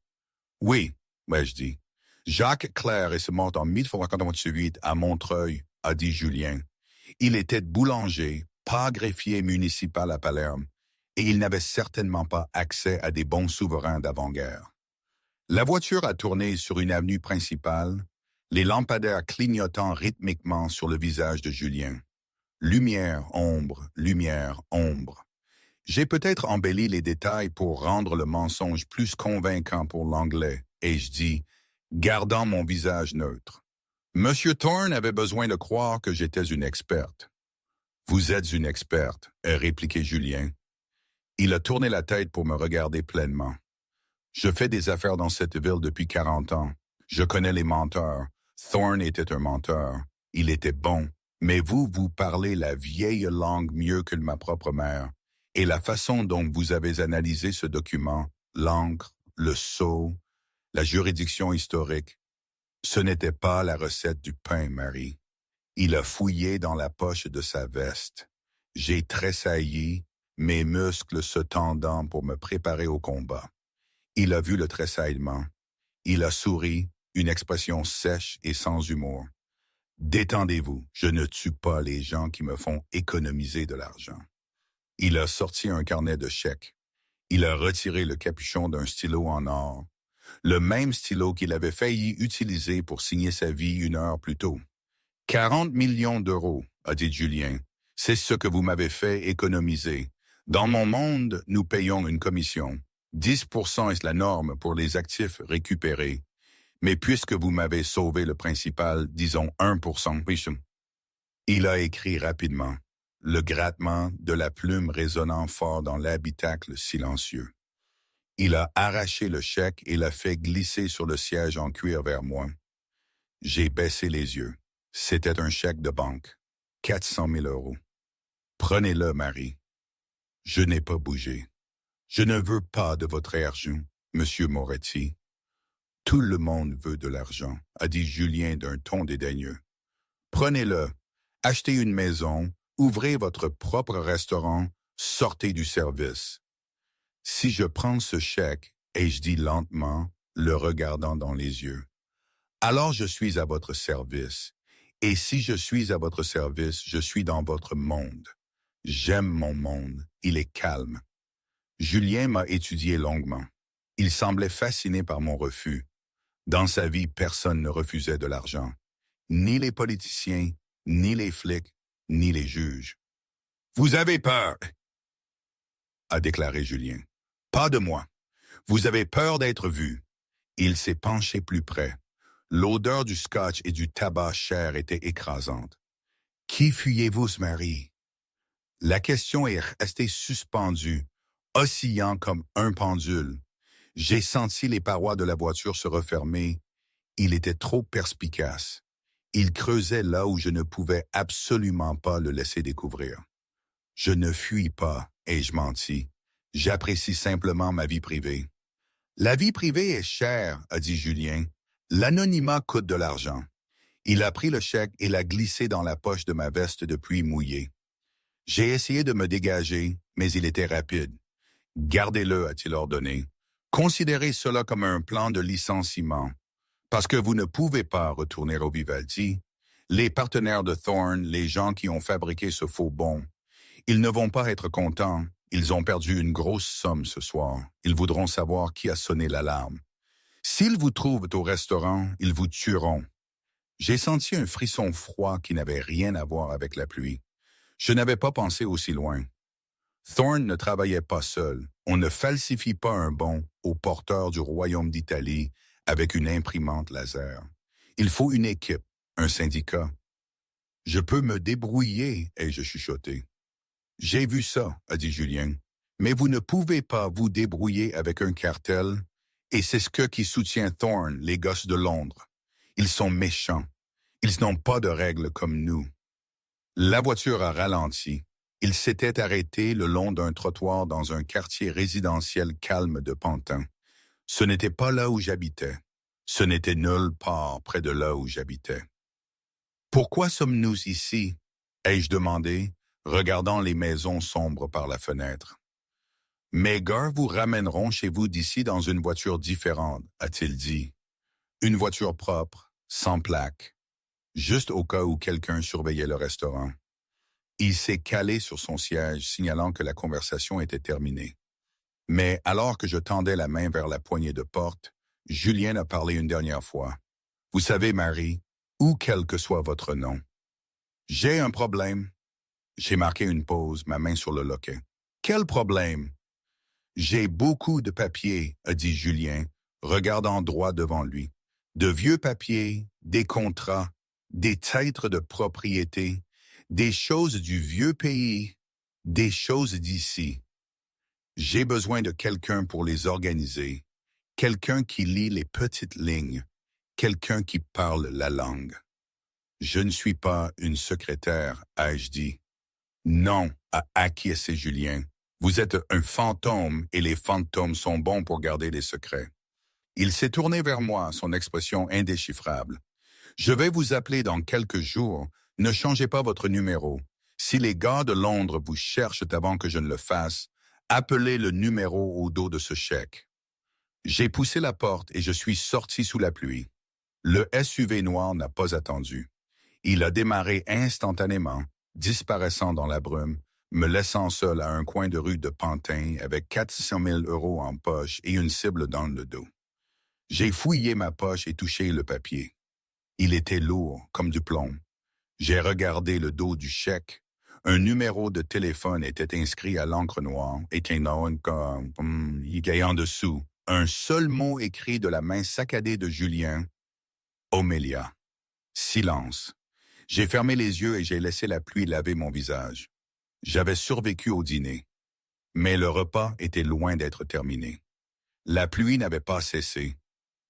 Oui, m'ai-je dit. Jacques Clair est mort en 1958 à Montreuil, a dit Julien. Il était boulanger, pas greffier municipal à Palerme, et il n'avait certainement pas accès à des bons souverains d'avant-guerre. La voiture a tourné sur une avenue principale, les lampadaires clignotant rythmiquement sur le visage de Julien. Lumière, ombre, lumière, ombre. J'ai peut-être embelli les détails pour rendre le mensonge plus convaincant pour l'anglais, et je dis, gardant mon visage neutre. Monsieur Thorne avait besoin de croire que j'étais une experte. Vous êtes une experte, a répliqué Julien. Il a tourné la tête pour me regarder pleinement. Je fais des affaires dans cette ville depuis 40 ans. Je connais les menteurs. Thorne était un menteur. Il était bon. Mais vous parlez la vieille langue mieux que ma propre mère. Et la façon dont vous avez analysé ce document, l'encre, le sceau, la juridiction historique. Ce n'était pas la recette du pain, Marie. Il a fouillé dans la poche de sa veste. J'ai tressailli, mes muscles se tendant pour me préparer au combat. Il a vu le tressaillement. Il a souri, une expression sèche et sans humour. Détendez-vous, je ne tue pas les gens qui me font économiser de l'argent. Il a sorti un carnet de chèques. Il a retiré le capuchon d'un stylo en or, le même stylo qu'il avait failli utiliser pour signer sa vie 1 heure plus tôt. 40 millions d'euros, a dit Julien. C'est ce que vous m'avez fait économiser. Dans mon monde, nous payons une commission. 10% est la norme pour les actifs récupérés. Mais puisque vous m'avez sauvé le principal, disons 1%. Il a écrit rapidement, le grattement de la plume résonnant fort dans l'habitacle silencieux. Il a arraché le chèque et l'a fait glisser sur le siège en cuir vers moi. J'ai baissé les yeux. C'était un chèque de banque. 400 000 euros. Prenez-le, Marie. Je n'ai pas bougé. Je ne veux pas de votre argent, Monsieur Moretti. Tout le monde veut de l'argent, a dit Julien d'un ton dédaigneux. Prenez-le, achetez une maison, ouvrez votre propre restaurant, sortez du service. Si je prends ce chèque, ai-je dit lentement, le regardant dans les yeux, alors je suis à votre service. Et si je suis à votre service, je suis dans votre monde. J'aime mon monde, il est calme. Julien m'a étudié longuement. Il semblait fasciné par mon refus. Dans sa vie, personne ne refusait de l'argent. Ni les politiciens, ni les flics, ni les juges. « Vous avez peur !» a déclaré Julien. « Pas de moi. Vous avez peur d'être vu. » Il s'est penché plus près. L'odeur du scotch et du tabac cher était écrasante. « Qui fuyez-vous, Marie ?» La question est restée suspendue, oscillant comme un pendule. J'ai senti les parois de la voiture se refermer. Il était trop perspicace. Il creusait là où je ne pouvais absolument pas le laisser découvrir. Je ne fuis pas, ai-je menti. J'apprécie simplement ma vie privée. La vie privée est chère, a dit Julien. L'anonymat coûte de l'argent. Il a pris le chèque et l'a glissé dans la poche de ma veste depuis mouillée. J'ai essayé de me dégager, mais il était rapide. Gardez-le, a-t-il ordonné. Considérez cela comme un plan de licenciement. Parce que vous ne pouvez pas retourner au Vivaldi. Les partenaires de Thorne, les gens qui ont fabriqué ce faux bon, ils ne vont pas être contents. Ils ont perdu une grosse somme ce soir. Ils voudront savoir qui a sonné l'alarme. S'ils vous trouvent au restaurant, ils vous tueront. J'ai senti un frisson froid qui n'avait rien à voir avec la pluie. Je n'avais pas pensé aussi loin. Thorne ne travaillait pas seul. On ne falsifie pas un bon au porteur du royaume d'Italie avec une imprimante laser. Il faut une équipe, un syndicat. Je peux me débrouiller, ai-je chuchoté. J'ai vu ça, a dit Julien. Mais vous ne pouvez pas vous débrouiller avec un cartel, et c'est ce qui soutient Thorne, les gosses de Londres. Ils sont méchants. Ils n'ont pas de règles comme nous. La voiture a ralenti. Il s'était arrêté le long d'un trottoir dans un quartier résidentiel calme de Pantin. Ce n'était pas là où j'habitais. Ce n'était nulle part près de là où j'habitais. « Pourquoi sommes-nous ici ?» ai-je demandé, regardant les maisons sombres par la fenêtre. « Mes gars vous ramèneront chez vous d'ici dans une voiture différente, a-t-il dit. Une voiture propre, sans plaque, juste au cas où quelqu'un surveillait le restaurant. » Il s'est calé sur son siège, signalant que la conversation était terminée. Mais alors que je tendais la main vers la poignée de porte, Julien a parlé une dernière fois. « Vous savez, Marie, ou quel que soit votre nom, j'ai un problème. » J'ai marqué une pause, ma main sur le loquet. « Quel problème? » « J'ai beaucoup de papiers, a dit Julien, regardant droit devant lui. De vieux papiers, des contrats, des titres de propriété, des choses du vieux pays, des choses d'ici. J'ai besoin de quelqu'un pour les organiser, quelqu'un qui lit les petites lignes, quelqu'un qui parle la langue. Je ne suis pas une secrétaire, ai-je dit. Non, a acquiescé Julien. Vous êtes un fantôme et les fantômes sont bons pour garder les secrets. Il s'est tourné vers moi, son expression indéchiffrable. Je vais vous appeler dans quelques jours. Ne changez pas votre numéro. Si les gars de Londres vous cherchent avant que je ne le fasse, appelez le numéro au dos de ce chèque. J'ai poussé la porte et je suis sorti sous la pluie. Le SUV noir n'a pas attendu. Il a démarré instantanément, disparaissant dans la brume, me laissant seul à un coin de rue de Pantin avec 400 000 € en poche et une cible dans le dos. J'ai fouillé ma poche et touché le papier. Il était lourd, comme du plomb. J'ai regardé le dos du chèque. Un numéro de téléphone était inscrit à l'encre noire et en dessous, un seul mot écrit de la main saccadée de Julien, Omélia. Silence. J'ai fermé les yeux et j'ai laissé la pluie laver mon visage. J'avais survécu au dîner, mais le repas était loin d'être terminé. La pluie n'avait pas cessé.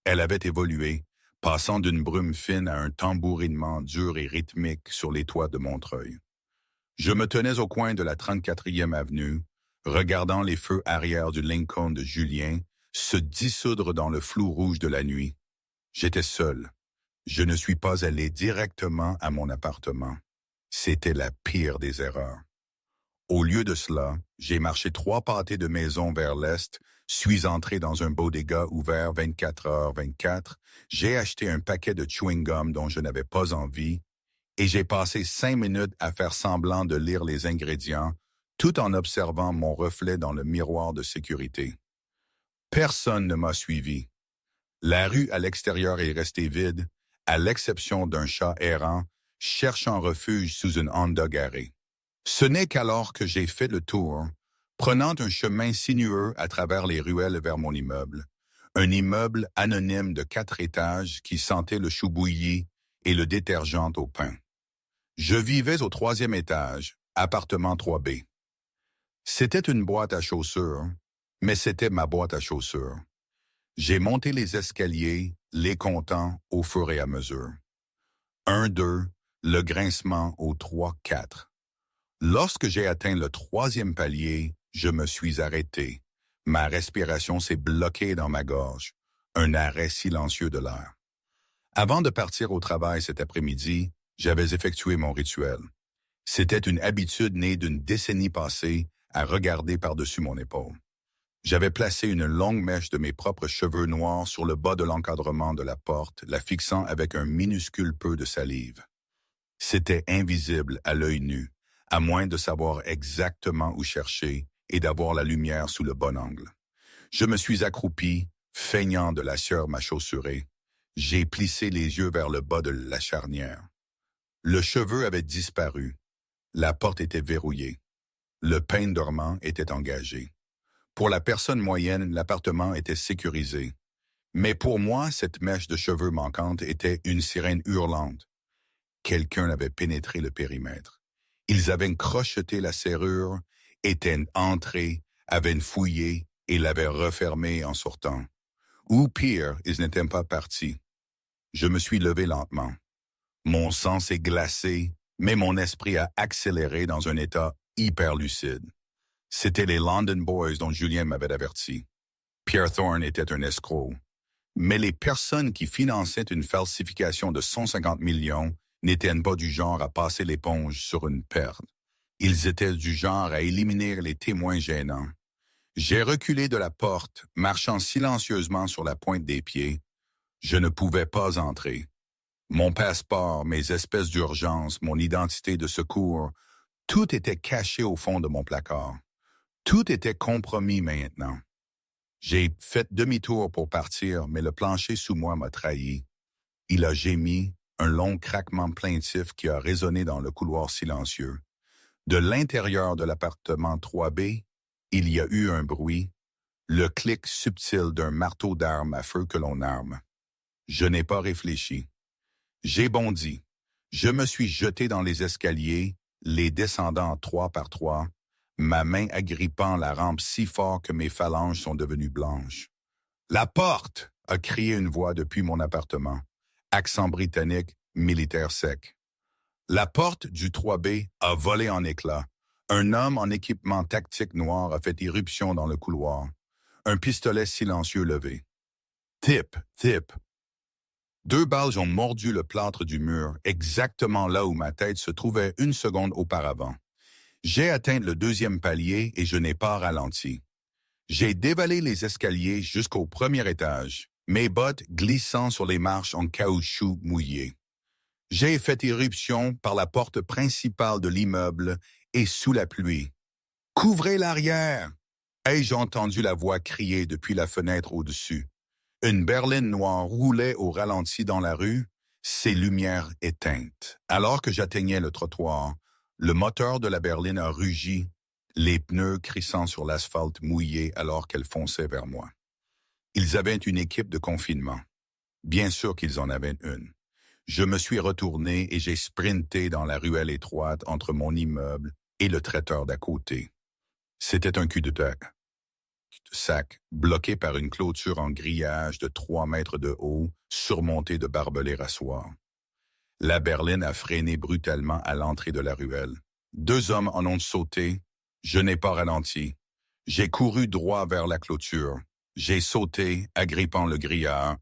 Elle avait évolué, passant d'une brume fine à un tambourinement dur et rythmique sur les toits de Montreuil. Je me tenais au coin de la 34e avenue, regardant les feux arrière du Lincoln de Julien se dissoudre dans le flou rouge de la nuit. J'étais seul. Je ne suis pas allé directement à mon appartement. C'était la pire des erreurs. Au lieu de cela, j'ai marché 3 pâtés de maison vers l'est, suis entré dans un bodega ouvert 24h/24, j'ai acheté un paquet de chewing-gum dont je n'avais pas envie, et j'ai passé 5 minutes à faire semblant de lire les ingrédients, tout en observant mon reflet dans le miroir de sécurité. Personne ne m'a suivi. La rue à l'extérieur est restée vide, à l'exception d'un chat errant, cherchant refuge sous une Honda garée. Ce n'est qu'alors que j'ai fait le tour, prenant un chemin sinueux à travers les ruelles vers mon immeuble. Un immeuble anonyme de 4 étages qui sentait le chou bouilli et le détergent au pain. Je vivais au 3e étage, appartement 3B. C'était une boîte à chaussures, mais c'était ma boîte à chaussures. J'ai monté les escaliers, les comptant au fur et à mesure. 1, 2, le grincement au 3, 4. Lorsque j'ai atteint le 3e palier, je me suis arrêté. Ma respiration s'est bloquée dans ma gorge. Un arrêt silencieux de l'air. Avant de partir au travail cet après-midi, j'avais effectué mon rituel. C'était une habitude née d'une décennie passée à regarder par-dessus mon épaule. J'avais placé une longue mèche de mes propres cheveux noirs sur le bas de l'encadrement de la porte, la fixant avec un minuscule peu de salive. C'était invisible à l'œil nu, à moins de savoir exactement où chercher et d'avoir la lumière sous le bon angle. Je me suis accroupi, feignant de la sueur ma chaussurée. J'ai plissé les yeux vers le bas de la charnière. Le cheveu avait disparu. La porte était verrouillée. Le pain dormant était engagé. Pour la personne moyenne, l'appartement était sécurisé. Mais pour moi, cette mèche de cheveux manquante était une sirène hurlante. Quelqu'un avait pénétré le périmètre. Ils avaient crocheté la serrure, étaient entrés, avaient fouillé et l'avaient refermée en sortant. Ou pire, ils n'étaient pas partis. Je me suis levé lentement. Mon sang s'est glacé, mais mon esprit a accéléré dans un état hyper lucide. C'étaient les London Boys dont Julien m'avait averti. Pierre Thorne était un escroc. Mais les personnes qui finançaient une falsification de 150 millions n'étaient pas du genre à passer l'éponge sur une perte. Ils étaient du genre à éliminer les témoins gênants. J'ai reculé de la porte, marchant silencieusement sur la pointe des pieds. Je ne pouvais pas entrer. Mon passeport, mes espèces d'urgence, mon identité de secours, tout était caché au fond de mon placard. Tout était compromis maintenant. J'ai fait demi-tour pour partir, mais le plancher sous moi m'a trahi. Il a gémi, un long craquement plaintif qui a résonné dans le couloir silencieux. De l'intérieur de l'appartement 3B, il y a eu un bruit, le clic subtil d'un marteau d'arme à feu que l'on arme. Je n'ai pas réfléchi. J'ai bondi. Je me suis jeté dans les escaliers, les descendant 3 par 3, ma main agrippant la rampe si fort que mes phalanges sont devenues blanches. « La porte !» a crié une voix depuis mon appartement. Accent britannique, militaire sec. La porte du 3B a volé en éclats. Un homme en équipement tactique noir a fait irruption dans le couloir. Un pistolet silencieux levé. Tip, tip. Deux balles ont mordu le plâtre du mur, exactement là où ma tête se trouvait une seconde auparavant. J'ai atteint le deuxième palier et je n'ai pas ralenti. J'ai dévalé les escaliers jusqu'au premier étage, mes bottes glissant sur les marches en caoutchouc mouillé. J'ai fait irruption par la porte principale de l'immeuble et sous la pluie. « Couvrez l'arrière !» ai-je entendu la voix crier depuis la fenêtre au-dessus. Une berline noire roulait au ralenti dans la rue, ses lumières éteintes. Alors que j'atteignais le trottoir, le moteur de la berline a rugi, les pneus crissant sur l'asphalte mouillé alors qu'elle fonçait vers moi. Ils avaient une équipe de confinement. Bien sûr qu'ils en avaient une. Je me suis retourné et j'ai sprinté dans la ruelle étroite entre mon immeuble et le traiteur d'à côté. C'était un cul-de-sac, bloqué par une clôture en grillage de 3 mètres de haut, surmontée de barbelés rassoirs. La berline a freiné brutalement à l'entrée de la ruelle. 2 hommes en ont sauté. Je n'ai pas ralenti. J'ai couru droit vers la clôture. J'ai sauté, agrippant le grillage,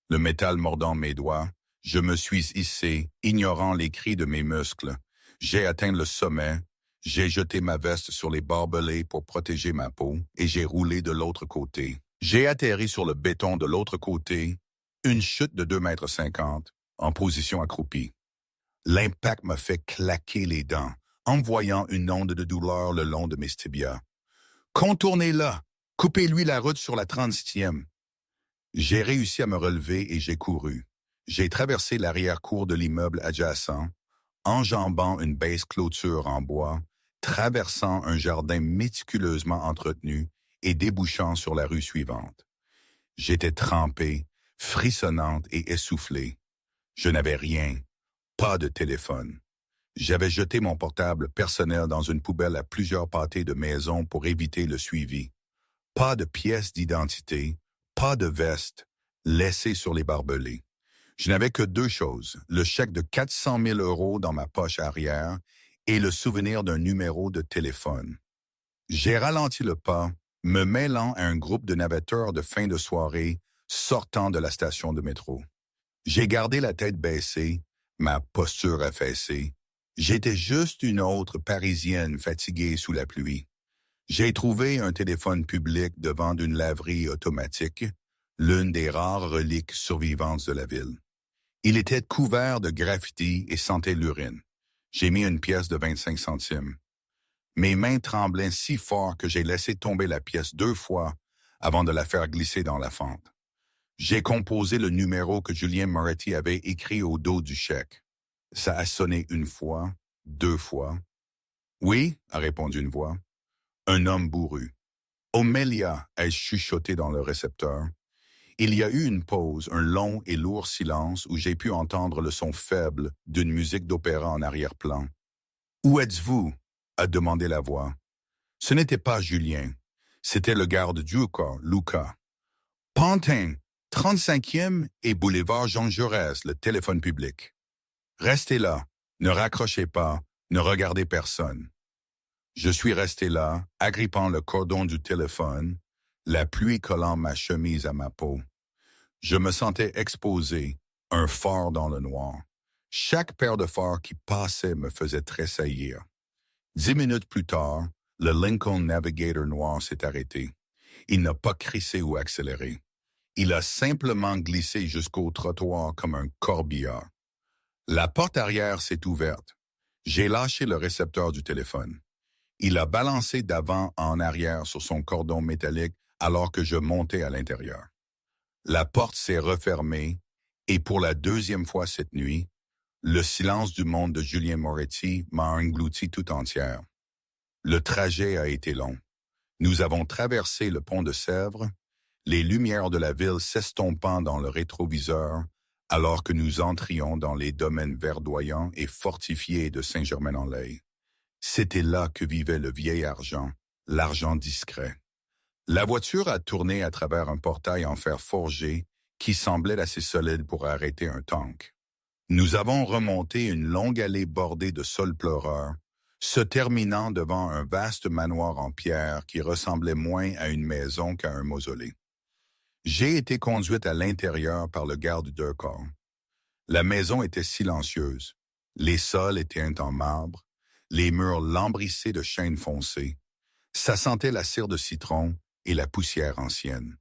le métal mordant mes doigts. Je me suis hissé, ignorant les cris de mes muscles. J'ai atteint le sommet. J'ai jeté ma veste sur les barbelés pour protéger ma peau et j'ai roulé de l'autre côté. J'ai atterri sur le béton de l'autre côté, une chute de 2,50 m, en position accroupie. L'impact m'a fait claquer les dents, envoyant une onde de douleur le long de mes tibias. « Contournez-la! Coupez-lui la route sur la 36e. » J'ai réussi à me relever et j'ai couru. J'ai traversé l'arrière-cour de l'immeuble adjacent, enjambant une basse clôture en bois, traversant un jardin méticuleusement entretenu et débouchant sur la rue suivante. J'étais trempée, frissonnante et essoufflée. Je n'avais rien, pas de téléphone. J'avais jeté mon portable personnel dans une poubelle à plusieurs pâtés de maison pour éviter le suivi. Pas de pièce d'identité, pas de veste, laissée sur les barbelés. Je n'avais que 2 choses, le chèque de 400 000 € dans ma poche arrière et le souvenir d'un numéro de téléphone. J'ai ralenti le pas, me mêlant à un groupe de navetteurs de fin de soirée sortant de la station de métro. J'ai gardé la tête baissée, ma posture affaissée. J'étais juste une autre Parisienne fatiguée sous la pluie. J'ai trouvé un téléphone public devant une laverie automatique, l'une des rares reliques survivantes de la ville. Il était couvert de graffitis et sentait l'urine. J'ai mis une pièce de 25 centimes. Mes mains tremblaient si fort que j'ai laissé tomber la pièce 2 fois avant de la faire glisser dans la fente. J'ai composé le numéro que Julien Moretti avait écrit au dos du chèque. Ça a sonné 1 fois, 2 fois. « Oui », a répondu une voix. Un homme bourru. « Omélia », ai-je chuchoté dans le récepteur. Il y a eu une pause, un long et lourd silence où j'ai pu entendre le son faible d'une musique d'opéra en arrière-plan. « Où êtes-vous » a demandé la voix. Ce n'était pas Julien, c'était le garde Luca. « Pantin, 35e et boulevard Jean Jaurès, le téléphone public. Restez là, ne raccrochez pas, ne regardez personne. » Je suis resté là, agrippant le cordon du téléphone, la pluie collant ma chemise à ma peau. Je me sentais exposé, un phare dans le noir. Chaque paire de phares qui passait me faisait tressaillir. 10 minutes plus tard, le Lincoln Navigator noir s'est arrêté. Il n'a pas crissé ou accéléré. Il a simplement glissé jusqu'au trottoir comme un corbillard. La porte arrière s'est ouverte. J'ai lâché le récepteur du téléphone. Il a balancé d'avant en arrière sur son cordon métallique alors que je montais à l'intérieur. La porte s'est refermée et pour la 2e fois cette nuit, le silence du monde de Julien Moretti m'a englouti tout entière. Le trajet a été long. Nous avons traversé le pont de Sèvres, les lumières de la ville s'estompant dans le rétroviseur alors que nous entrions dans les domaines verdoyants et fortifiés de Saint-Germain-en-Laye. C'était là que vivait le vieil argent, l'argent discret. La voiture a tourné à travers un portail en fer forgé qui semblait assez solide pour arrêter un tank. Nous avons remonté une longue allée bordée de saules pleureurs, se terminant devant un vaste manoir en pierre qui ressemblait moins à une maison qu'à un mausolée. J'ai été conduite à l'intérieur par le garde du corps. La maison était silencieuse. Les sols étaient en marbre, les murs lambrissés de chêne foncé. Ça sentait la cire de citron et la poussière ancienne.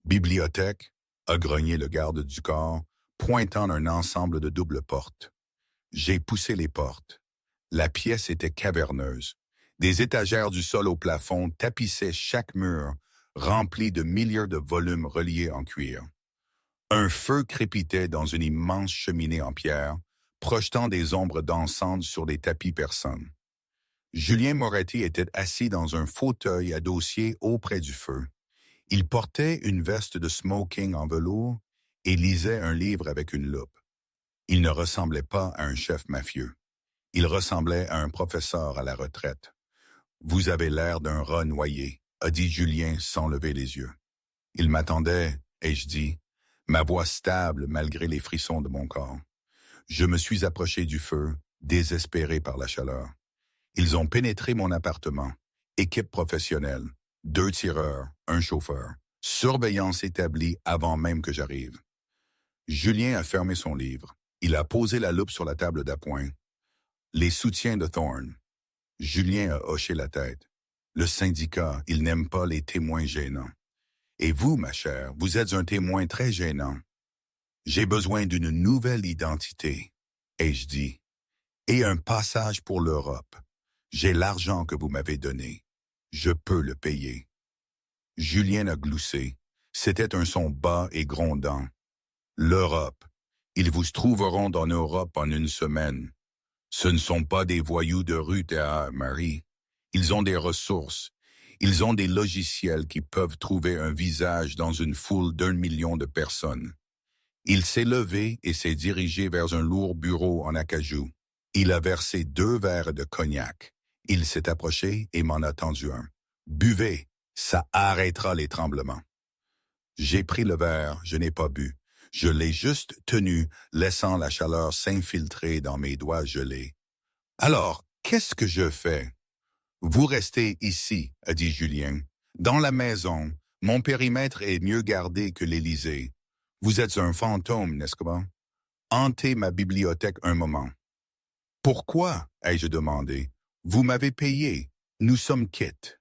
Bibliothèque, a grogné le garde du corps, pointant un ensemble de doubles portes. J'ai poussé les portes. La pièce était caverneuse. Des étagères du sol au plafond tapissaient chaque mur, rempli de milliers de volumes reliés en cuir. Un feu crépitait dans une immense cheminée en pierre, projetant des ombres dansantes sur des tapis persans. Julien Moretti était assis dans un fauteuil à dossier auprès du feu. Il portait une veste de smoking en velours et lisait un livre avec une loupe. Il ne ressemblait pas à un chef mafieux. Il ressemblait à un professeur à la retraite. « Vous avez l'air d'un rat noyé », a dit Julien sans lever les yeux. Il m'attendait, ai-je dit, ma voix stable malgré les frissons de mon corps. Je me suis approché du feu, désespéré par la chaleur. Ils ont pénétré mon appartement. Équipe professionnelle, 2 tireurs, un chauffeur. Surveillance établie avant même que j'arrive. Julien a fermé son livre. Il a posé la loupe sur la table d'appoint. Les soutiens de Thorne. Julien a hoché la tête. Le syndicat, il n'aime pas les témoins gênants. Et vous, ma chère, vous êtes un témoin très gênant. J'ai besoin d'une nouvelle identité, ai-je dit, et un passage pour l'Europe. J'ai l'argent que vous m'avez donné. Je peux le payer. Julien a gloussé. C'était un son bas et grondant. L'Europe. Ils vous trouveront dans l'Europe en 1 semaine. Ce ne sont pas des voyous de rue, Marie. Ils ont des ressources. Ils ont des logiciels qui peuvent trouver un visage dans une foule d'1 million de personnes. Il s'est levé et s'est dirigé vers un lourd bureau en acajou. Il a versé 2 verres de cognac. Il s'est approché et m'en a tendu un. « Buvez, ça arrêtera les tremblements. » J'ai pris le verre, je n'ai pas bu. Je l'ai juste tenu, laissant la chaleur s'infiltrer dans mes doigts gelés. « Alors, qu'est-ce que je fais? »« Vous restez ici, » a dit Julien. « Dans la maison, mon périmètre est mieux gardé que l'Élysée. Vous êtes un fantôme, n'est-ce pas? Hantez ma bibliothèque un moment. »« Pourquoi? » ai-je demandé. « Vous m'avez payé. Nous sommes quittes. »«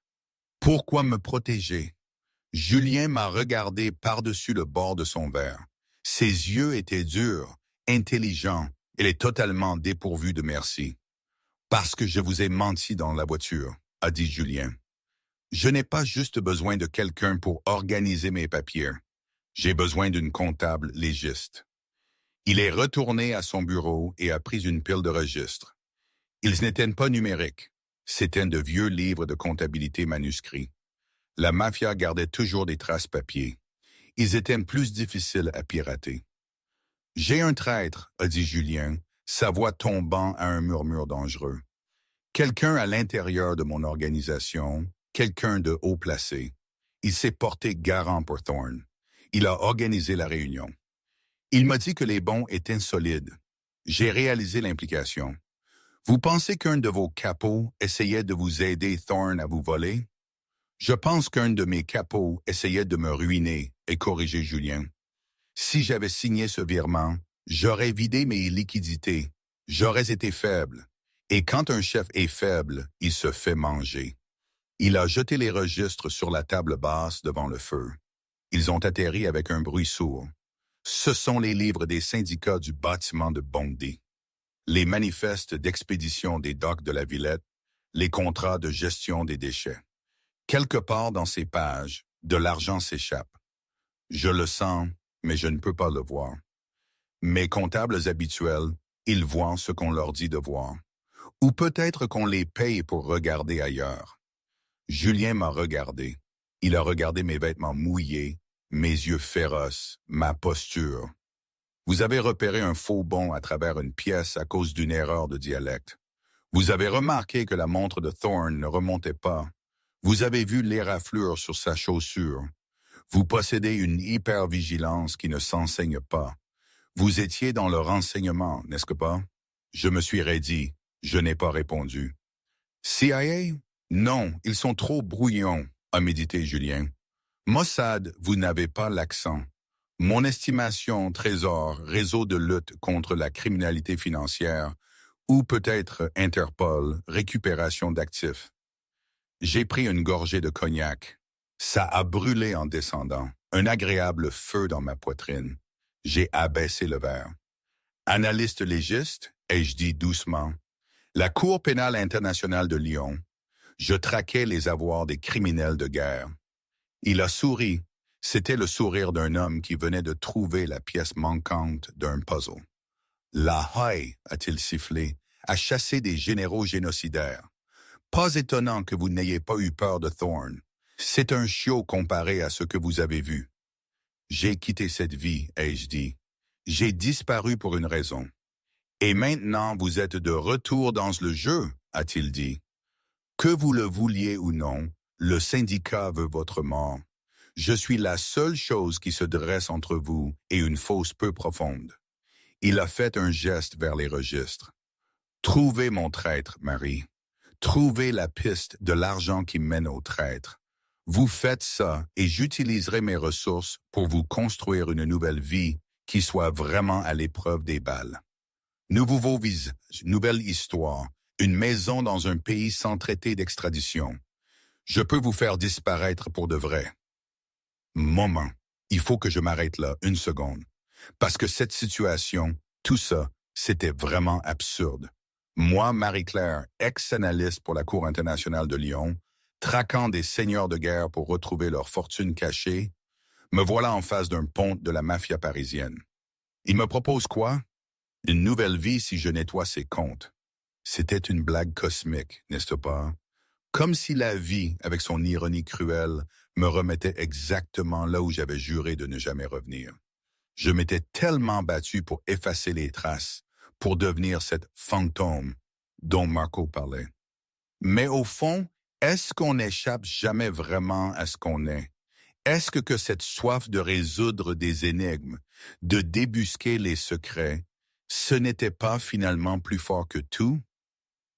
Pourquoi me protéger? » Julien m'a regardé par-dessus le bord de son verre. Ses yeux étaient durs, intelligents, il est totalement dépourvu de merci. « Parce que je vous ai menti dans la voiture, » a dit Julien. « Je n'ai pas juste besoin de quelqu'un pour organiser mes papiers. J'ai besoin d'une comptable légiste. » Il est retourné à son bureau et a pris une pile de registres. Ils n'étaient pas numériques. C'étaient de vieux livres de comptabilité manuscrits. La mafia gardait toujours des traces papier. Ils étaient plus difficiles à pirater. « J'ai un traître, » a dit Julien, sa voix tombant à un murmure dangereux. Quelqu'un à l'intérieur de mon organisation, quelqu'un de haut placé. Il s'est porté garant pour Thorne. Il a organisé la réunion. Il m'a dit que les bons étaient solides. J'ai réalisé l'implication. Vous pensez qu'un de vos capots essayait de vous aider Thorne à vous voler? Je pense qu'un de mes capots essayait de me ruiner, et corriger Julien. Si j'avais signé ce virement, j'aurais vidé mes liquidités. J'aurais été faible. Et quand un chef est faible, il se fait manger. Il a jeté les registres sur la table basse devant le feu. Ils ont atterri avec un bruit sourd. Ce sont les livres des syndicats du bâtiment de Bondy. Les manifestes d'expédition des docks de la Villette, les contrats de gestion des déchets. Quelque part dans ces pages, de l'argent s'échappe. Je le sens, mais je ne peux pas le voir. Mes comptables habituels, ils voient ce qu'on leur dit de voir. Ou peut-être qu'on les paye pour regarder ailleurs. Julien m'a regardé. Il a regardé mes vêtements mouillés, mes yeux féroces, ma posture. Vous avez repéré un faux bond à travers une pièce à cause d'une erreur de dialecte. Vous avez remarqué que la montre de Thorne ne remontait pas. Vous avez vu l'éraflure sur sa chaussure. Vous possédez une hypervigilance qui ne s'enseigne pas. Vous étiez dans le renseignement, n'est-ce pas? Je me suis raidi. Je n'ai pas répondu. CIA? Non, ils sont trop brouillons, a médité Julien. Mossad, vous n'avez pas l'accent. Mon estimation, Trésor, réseau de lutte contre la criminalité financière, ou peut-être Interpol, récupération d'actifs. J'ai pris une gorgée de cognac. Ça a brûlé en descendant, un agréable feu dans ma poitrine. J'ai abaissé le verre. Analyste légiste, ai-je dit doucement. La Cour pénale internationale de Lyon. Je traquais les avoirs des criminels de guerre. Il a souri. C'était le sourire d'un homme qui venait de trouver la pièce manquante d'un puzzle. La Haye, a-t-il sifflé, a chassé des généraux génocidaires. Pas étonnant que vous n'ayez pas eu peur de Thorne. C'est un chiot comparé à ce que vous avez vu. J'ai quitté cette vie, ai-je dit. J'ai disparu pour une raison. Et maintenant vous êtes de retour dans le jeu, a-t-il dit. Que vous le vouliez ou non, le syndicat veut votre mort. Je suis la seule chose qui se dresse entre vous et une fosse peu profonde. Il a fait un geste vers les registres. Trouvez mon traître, Marie. Trouvez la piste de l'argent qui mène au traître. Vous faites ça et j'utiliserai mes ressources pour vous construire une nouvelle vie qui soit vraiment à l'épreuve des balles. Nouveau visage, nouvelle histoire, une maison dans un pays sans traité d'extradition. Je peux vous faire disparaître pour de vrai. Moment, il faut que je m'arrête là, une seconde. Parce que cette situation, tout ça, c'était vraiment absurde. Moi, Marie-Claire, ex-analyste pour la Cour internationale de Lyon, traquant des seigneurs de guerre pour retrouver leur fortune cachée, me voilà en face d'un ponte de la mafia parisienne. Il me propose quoi? Une nouvelle vie si je nettoie ses comptes. C'était une blague cosmique, n'est-ce pas? Comme si la vie, avec son ironie cruelle, me remettait exactement là où j'avais juré de ne jamais revenir. Je m'étais tellement battu pour effacer les traces, pour devenir cette fantôme dont Marco parlait. Mais au fond, est-ce qu'on n'échappe jamais vraiment à ce qu'on est? Est-ce que cette soif de résoudre des énigmes, de débusquer les secrets, ce n'était pas finalement plus fort que tout?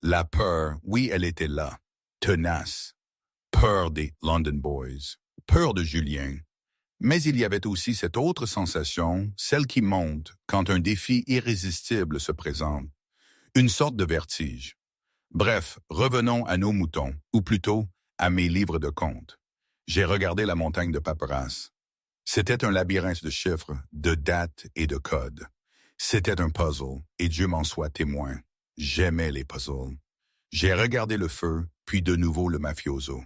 La peur, oui, elle était là, tenace. Peur des London Boys, peur de Julien. Mais il y avait aussi cette autre sensation, celle qui monte quand un défi irrésistible se présente. Une sorte de vertige. Bref, revenons à nos moutons, ou plutôt à mes livres de comptes. J'ai regardé la montagne de paperasse. C'était un labyrinthe de chiffres, de dates et de codes. C'était un puzzle, et Dieu m'en soit témoin. J'aimais les puzzles. J'ai regardé le feu, puis de nouveau le mafioso.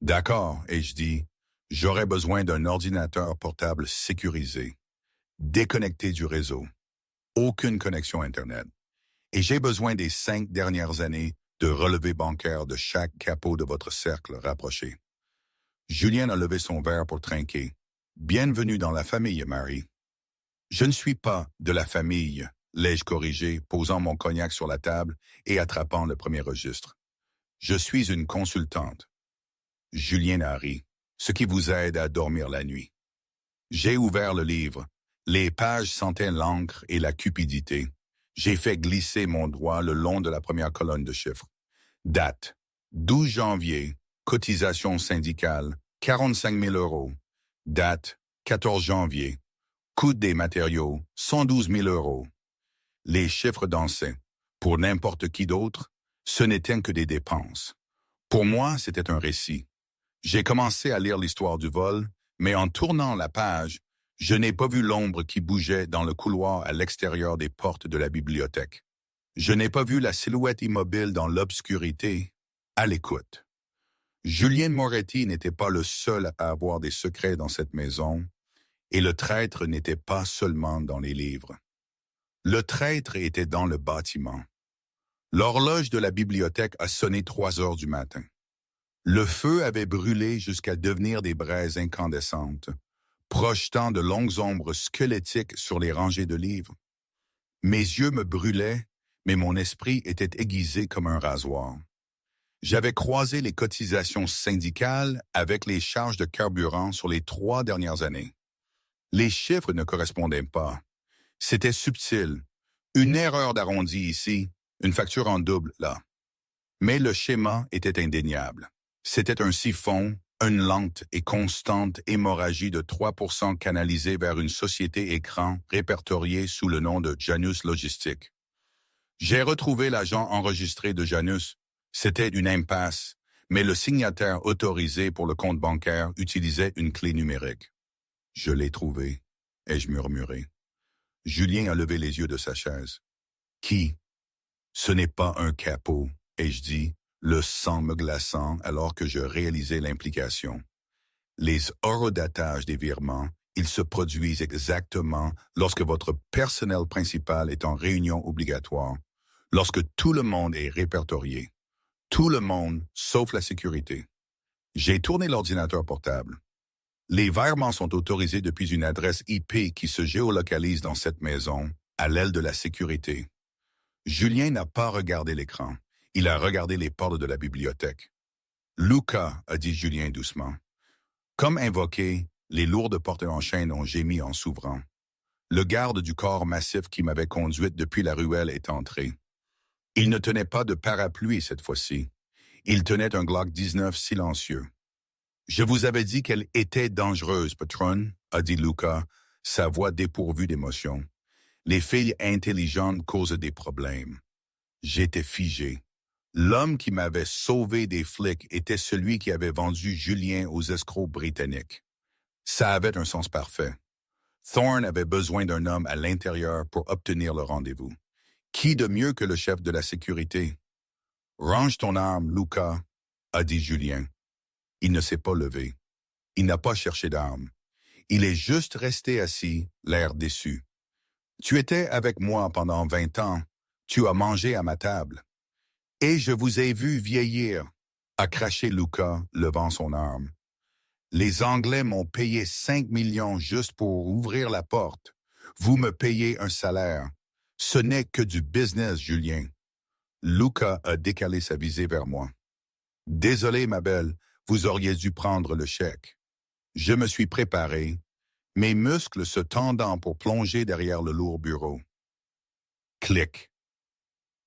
D'accord, ai-je dit, j'aurais besoin d'un ordinateur portable sécurisé, déconnecté du réseau, aucune connexion Internet. Et j'ai besoin des 5 dernières années de relevés bancaires de chaque capot de votre cercle rapproché. Julien a levé son verre pour trinquer. Bienvenue dans la famille, Marie. Je ne suis pas de la famille, l'ai-je corrigé, posant mon cognac sur la table et attrapant le premier registre. Je suis une consultante. Julien a ri, ce qui vous aide à dormir la nuit. J'ai ouvert le livre. Les pages sentaient l'encre et la cupidité. J'ai fait glisser mon doigt le long de la première colonne de chiffres. Date, 12 janvier, cotisation syndicale, 45 000 €. Date, 14 janvier, coût des matériaux, 112 000 €. Les chiffres dansaient. Pour n'importe qui d'autre, ce n'étaient que des dépenses. Pour moi, c'était un récit. J'ai commencé à lire l'histoire du vol, mais en tournant la page, je n'ai pas vu l'ombre qui bougeait dans le couloir à l'extérieur des portes de la bibliothèque. Je n'ai pas vu la silhouette immobile dans l'obscurité, à l'écoute. Julien Moretti n'était pas le seul à avoir des secrets dans cette maison, et le traître n'était pas seulement dans les livres. Le traître était dans le bâtiment. L'horloge de la bibliothèque a sonné 3 heures du matin. Le feu avait brûlé jusqu'à devenir des braises incandescentes, projetant de longues ombres squelettiques sur les rangées de livres. Mes yeux me brûlaient, mais mon esprit était aiguisé comme un rasoir. J'avais croisé les cotisations syndicales avec les charges de carburant sur les 3 dernières années. Les chiffres ne correspondaient pas. C'était subtil. Une erreur d'arrondi ici, une facture en double là. Mais le schéma était indéniable. C'était un siphon, Une lente et constante hémorragie de 3% canalisée vers une société écran répertoriée sous le nom de Janus Logistique. J'ai retrouvé l'agent enregistré de Janus. C'était une impasse, mais le signataire autorisé pour le compte bancaire utilisait une clé numérique. Je l'ai trouvé, ai-je murmuré. Julien a levé les yeux de sa chaise. Qui? Ce n'est pas un capot, ai-je dit, le sang me glaçant alors que je réalisais l'implication. Les horodatages des virements, ils se produisent exactement lorsque votre personnel principal est en réunion obligatoire, lorsque tout le monde est répertorié. Tout le monde, sauf la sécurité. J'ai tourné l'ordinateur portable. Les virements sont autorisés depuis une adresse IP qui se géolocalise dans cette maison, à l'aile de la sécurité. Julien n'a pas regardé l'écran. Il a regardé les portes de la bibliothèque. « Luca », a dit Julien doucement. Comme invoqué, les lourdes portes en chaîne ont gémi en s'ouvrant. Le garde du corps massif qui m'avait conduite depuis la ruelle est entré. Il ne tenait pas de parapluie cette fois-ci. Il tenait un Glock 19 silencieux. « Je vous avais dit qu'elle était dangereuse, patronne », a dit Luca, sa voix dépourvue d'émotion. « Les filles intelligentes causent des problèmes. » J'étais figé. L'homme qui m'avait sauvé des flics était celui qui avait vendu Julien aux escrocs britanniques. Ça avait un sens parfait. Thorne avait besoin d'un homme à l'intérieur pour obtenir le rendez-vous. Qui de mieux que le chef de la sécurité? « Range ton arme, Luca », a dit Julien. Il ne s'est pas levé. Il n'a pas cherché d'arme. Il est juste resté assis, l'air déçu. « Tu étais avec moi pendant 20 ans. Tu as mangé à ma table. Et je vous ai vu vieillir, » a craché Luca, levant son arme. « Les Anglais m'ont payé 5 millions juste pour ouvrir la porte. Vous me payez un salaire. Ce n'est que du business, Julien. » Luca a décalé sa visée vers moi. « Désolé, ma belle, vous auriez dû prendre le chèque. » Je me suis préparé, mes muscles se tendant pour plonger derrière le lourd bureau. Clic.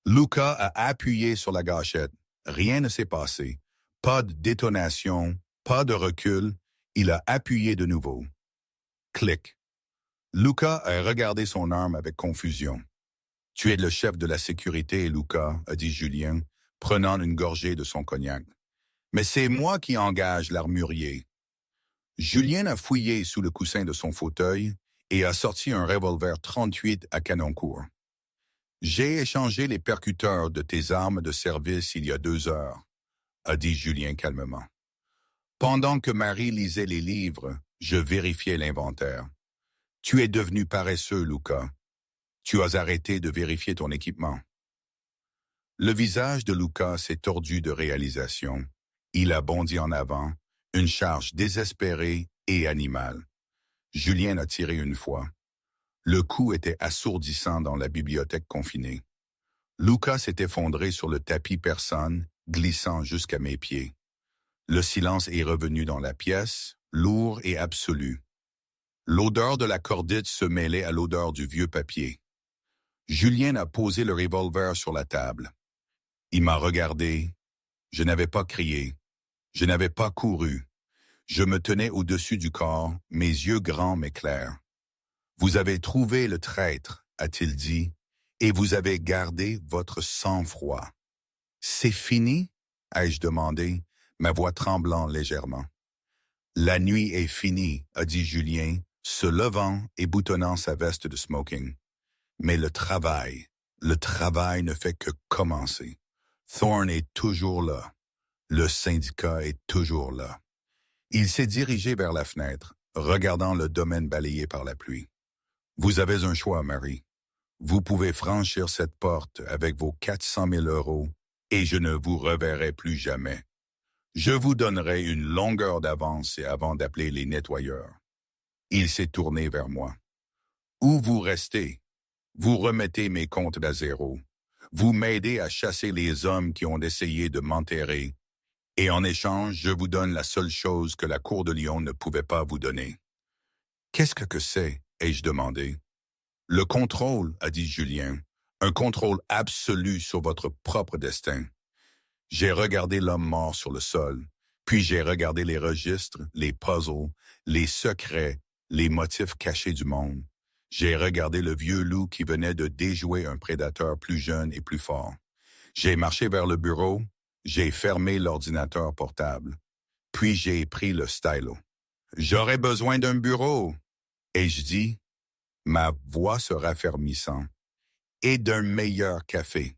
Luca a appuyé sur la gâchette. Rien ne s'est passé. Pas de détonation, pas de recul. Il a appuyé de nouveau. Clic. Luca a regardé son arme avec confusion. « Tu es le chef de la sécurité, Luca, » a dit Julien, prenant une gorgée de son cognac. « Mais c'est moi qui engage l'armurier. » Julien a fouillé sous le coussin de son fauteuil et a sorti un revolver 38 à canon court. « J'ai échangé les percuteurs de tes armes de service il y a 2 heures, » a dit Julien calmement. « Pendant que Marie lisait les livres, je vérifiais l'inventaire. Tu es devenu paresseux, Luca. Tu as arrêté de vérifier ton équipement. » Le visage de Luca s'est tordu de réalisation. Il a bondi en avant, une charge désespérée et animale. Julien a tiré une fois. Le coup était assourdissant dans la bibliothèque confinée. Luca s'est effondré sur le tapis persane, glissant jusqu'à mes pieds. Le silence est revenu dans la pièce, lourd et absolu. L'odeur de la cordite se mêlait à l'odeur du vieux papier. Julien a posé le revolver sur la table. Il m'a regardé. Je n'avais pas crié. Je n'avais pas couru. Je me tenais au-dessus du corps, mes yeux grands mais clairs. « Vous avez trouvé le traître, » a-t-il dit, « et vous avez gardé votre sang-froid. »« C'est fini ?» ai-je demandé, ma voix tremblant légèrement. « La nuit est finie, » a dit Julien, se levant et boutonnant sa veste de smoking. « Mais le travail ne fait que commencer. Thorne est toujours là. Le syndicat est toujours là. » Il s'est dirigé vers la fenêtre, regardant le domaine balayé par la pluie. « Vous avez un choix, Marie. Vous pouvez franchir cette porte avec vos 400 000 € et je ne vous reverrai plus jamais. Je vous donnerai une longueur d'avance avant d'appeler les nettoyeurs. » Il s'est tourné vers moi. « Où vous restez? Vous remettez mes comptes à zéro. Vous m'aidez à chasser les hommes qui ont essayé de m'enterrer. Et en échange, je vous donne la seule chose que la Cour de Lyon ne pouvait pas vous donner. »« Qu'est-ce que c'est ?» ai-je demandé. « Le contrôle, » a dit Julien, « un contrôle absolu sur votre propre destin. » J'ai regardé l'homme mort sur le sol. Puis j'ai regardé les registres, les puzzles, les secrets, les motifs cachés du monde. J'ai regardé le vieux loup qui venait de déjouer un prédateur plus jeune et plus fort. J'ai marché vers le bureau, j'ai fermé l'ordinateur portable. Puis j'ai pris le stylo. J'aurais besoin d'un bureau. Et je dis, ma voix se raffermissant, et d'un meilleur café.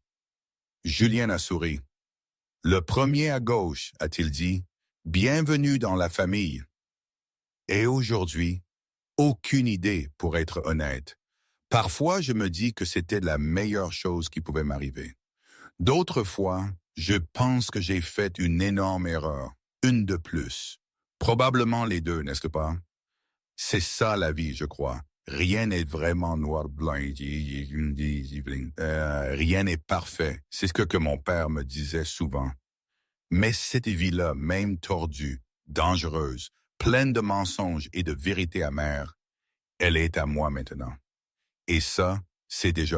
Julien a souri. Le premier à gauche, a-t-il dit, bienvenue dans la famille. Et aujourd'hui, aucune idée pour être honnête. Parfois, je me dis que c'était la meilleure chose qui pouvait m'arriver. D'autres fois, je pense que j'ai fait une énorme erreur, une de plus. Probablement les deux, n'est-ce pas? C'est ça la vie, je crois. Rien n'est vraiment noir-blanc. Rien n'est parfait. C'est ce que mon père me disait souvent. Mais cette vie-là, même tordue, dangereuse, pleine de mensonges et de vérités amères, elle est à moi maintenant. Et ça, c'est déjà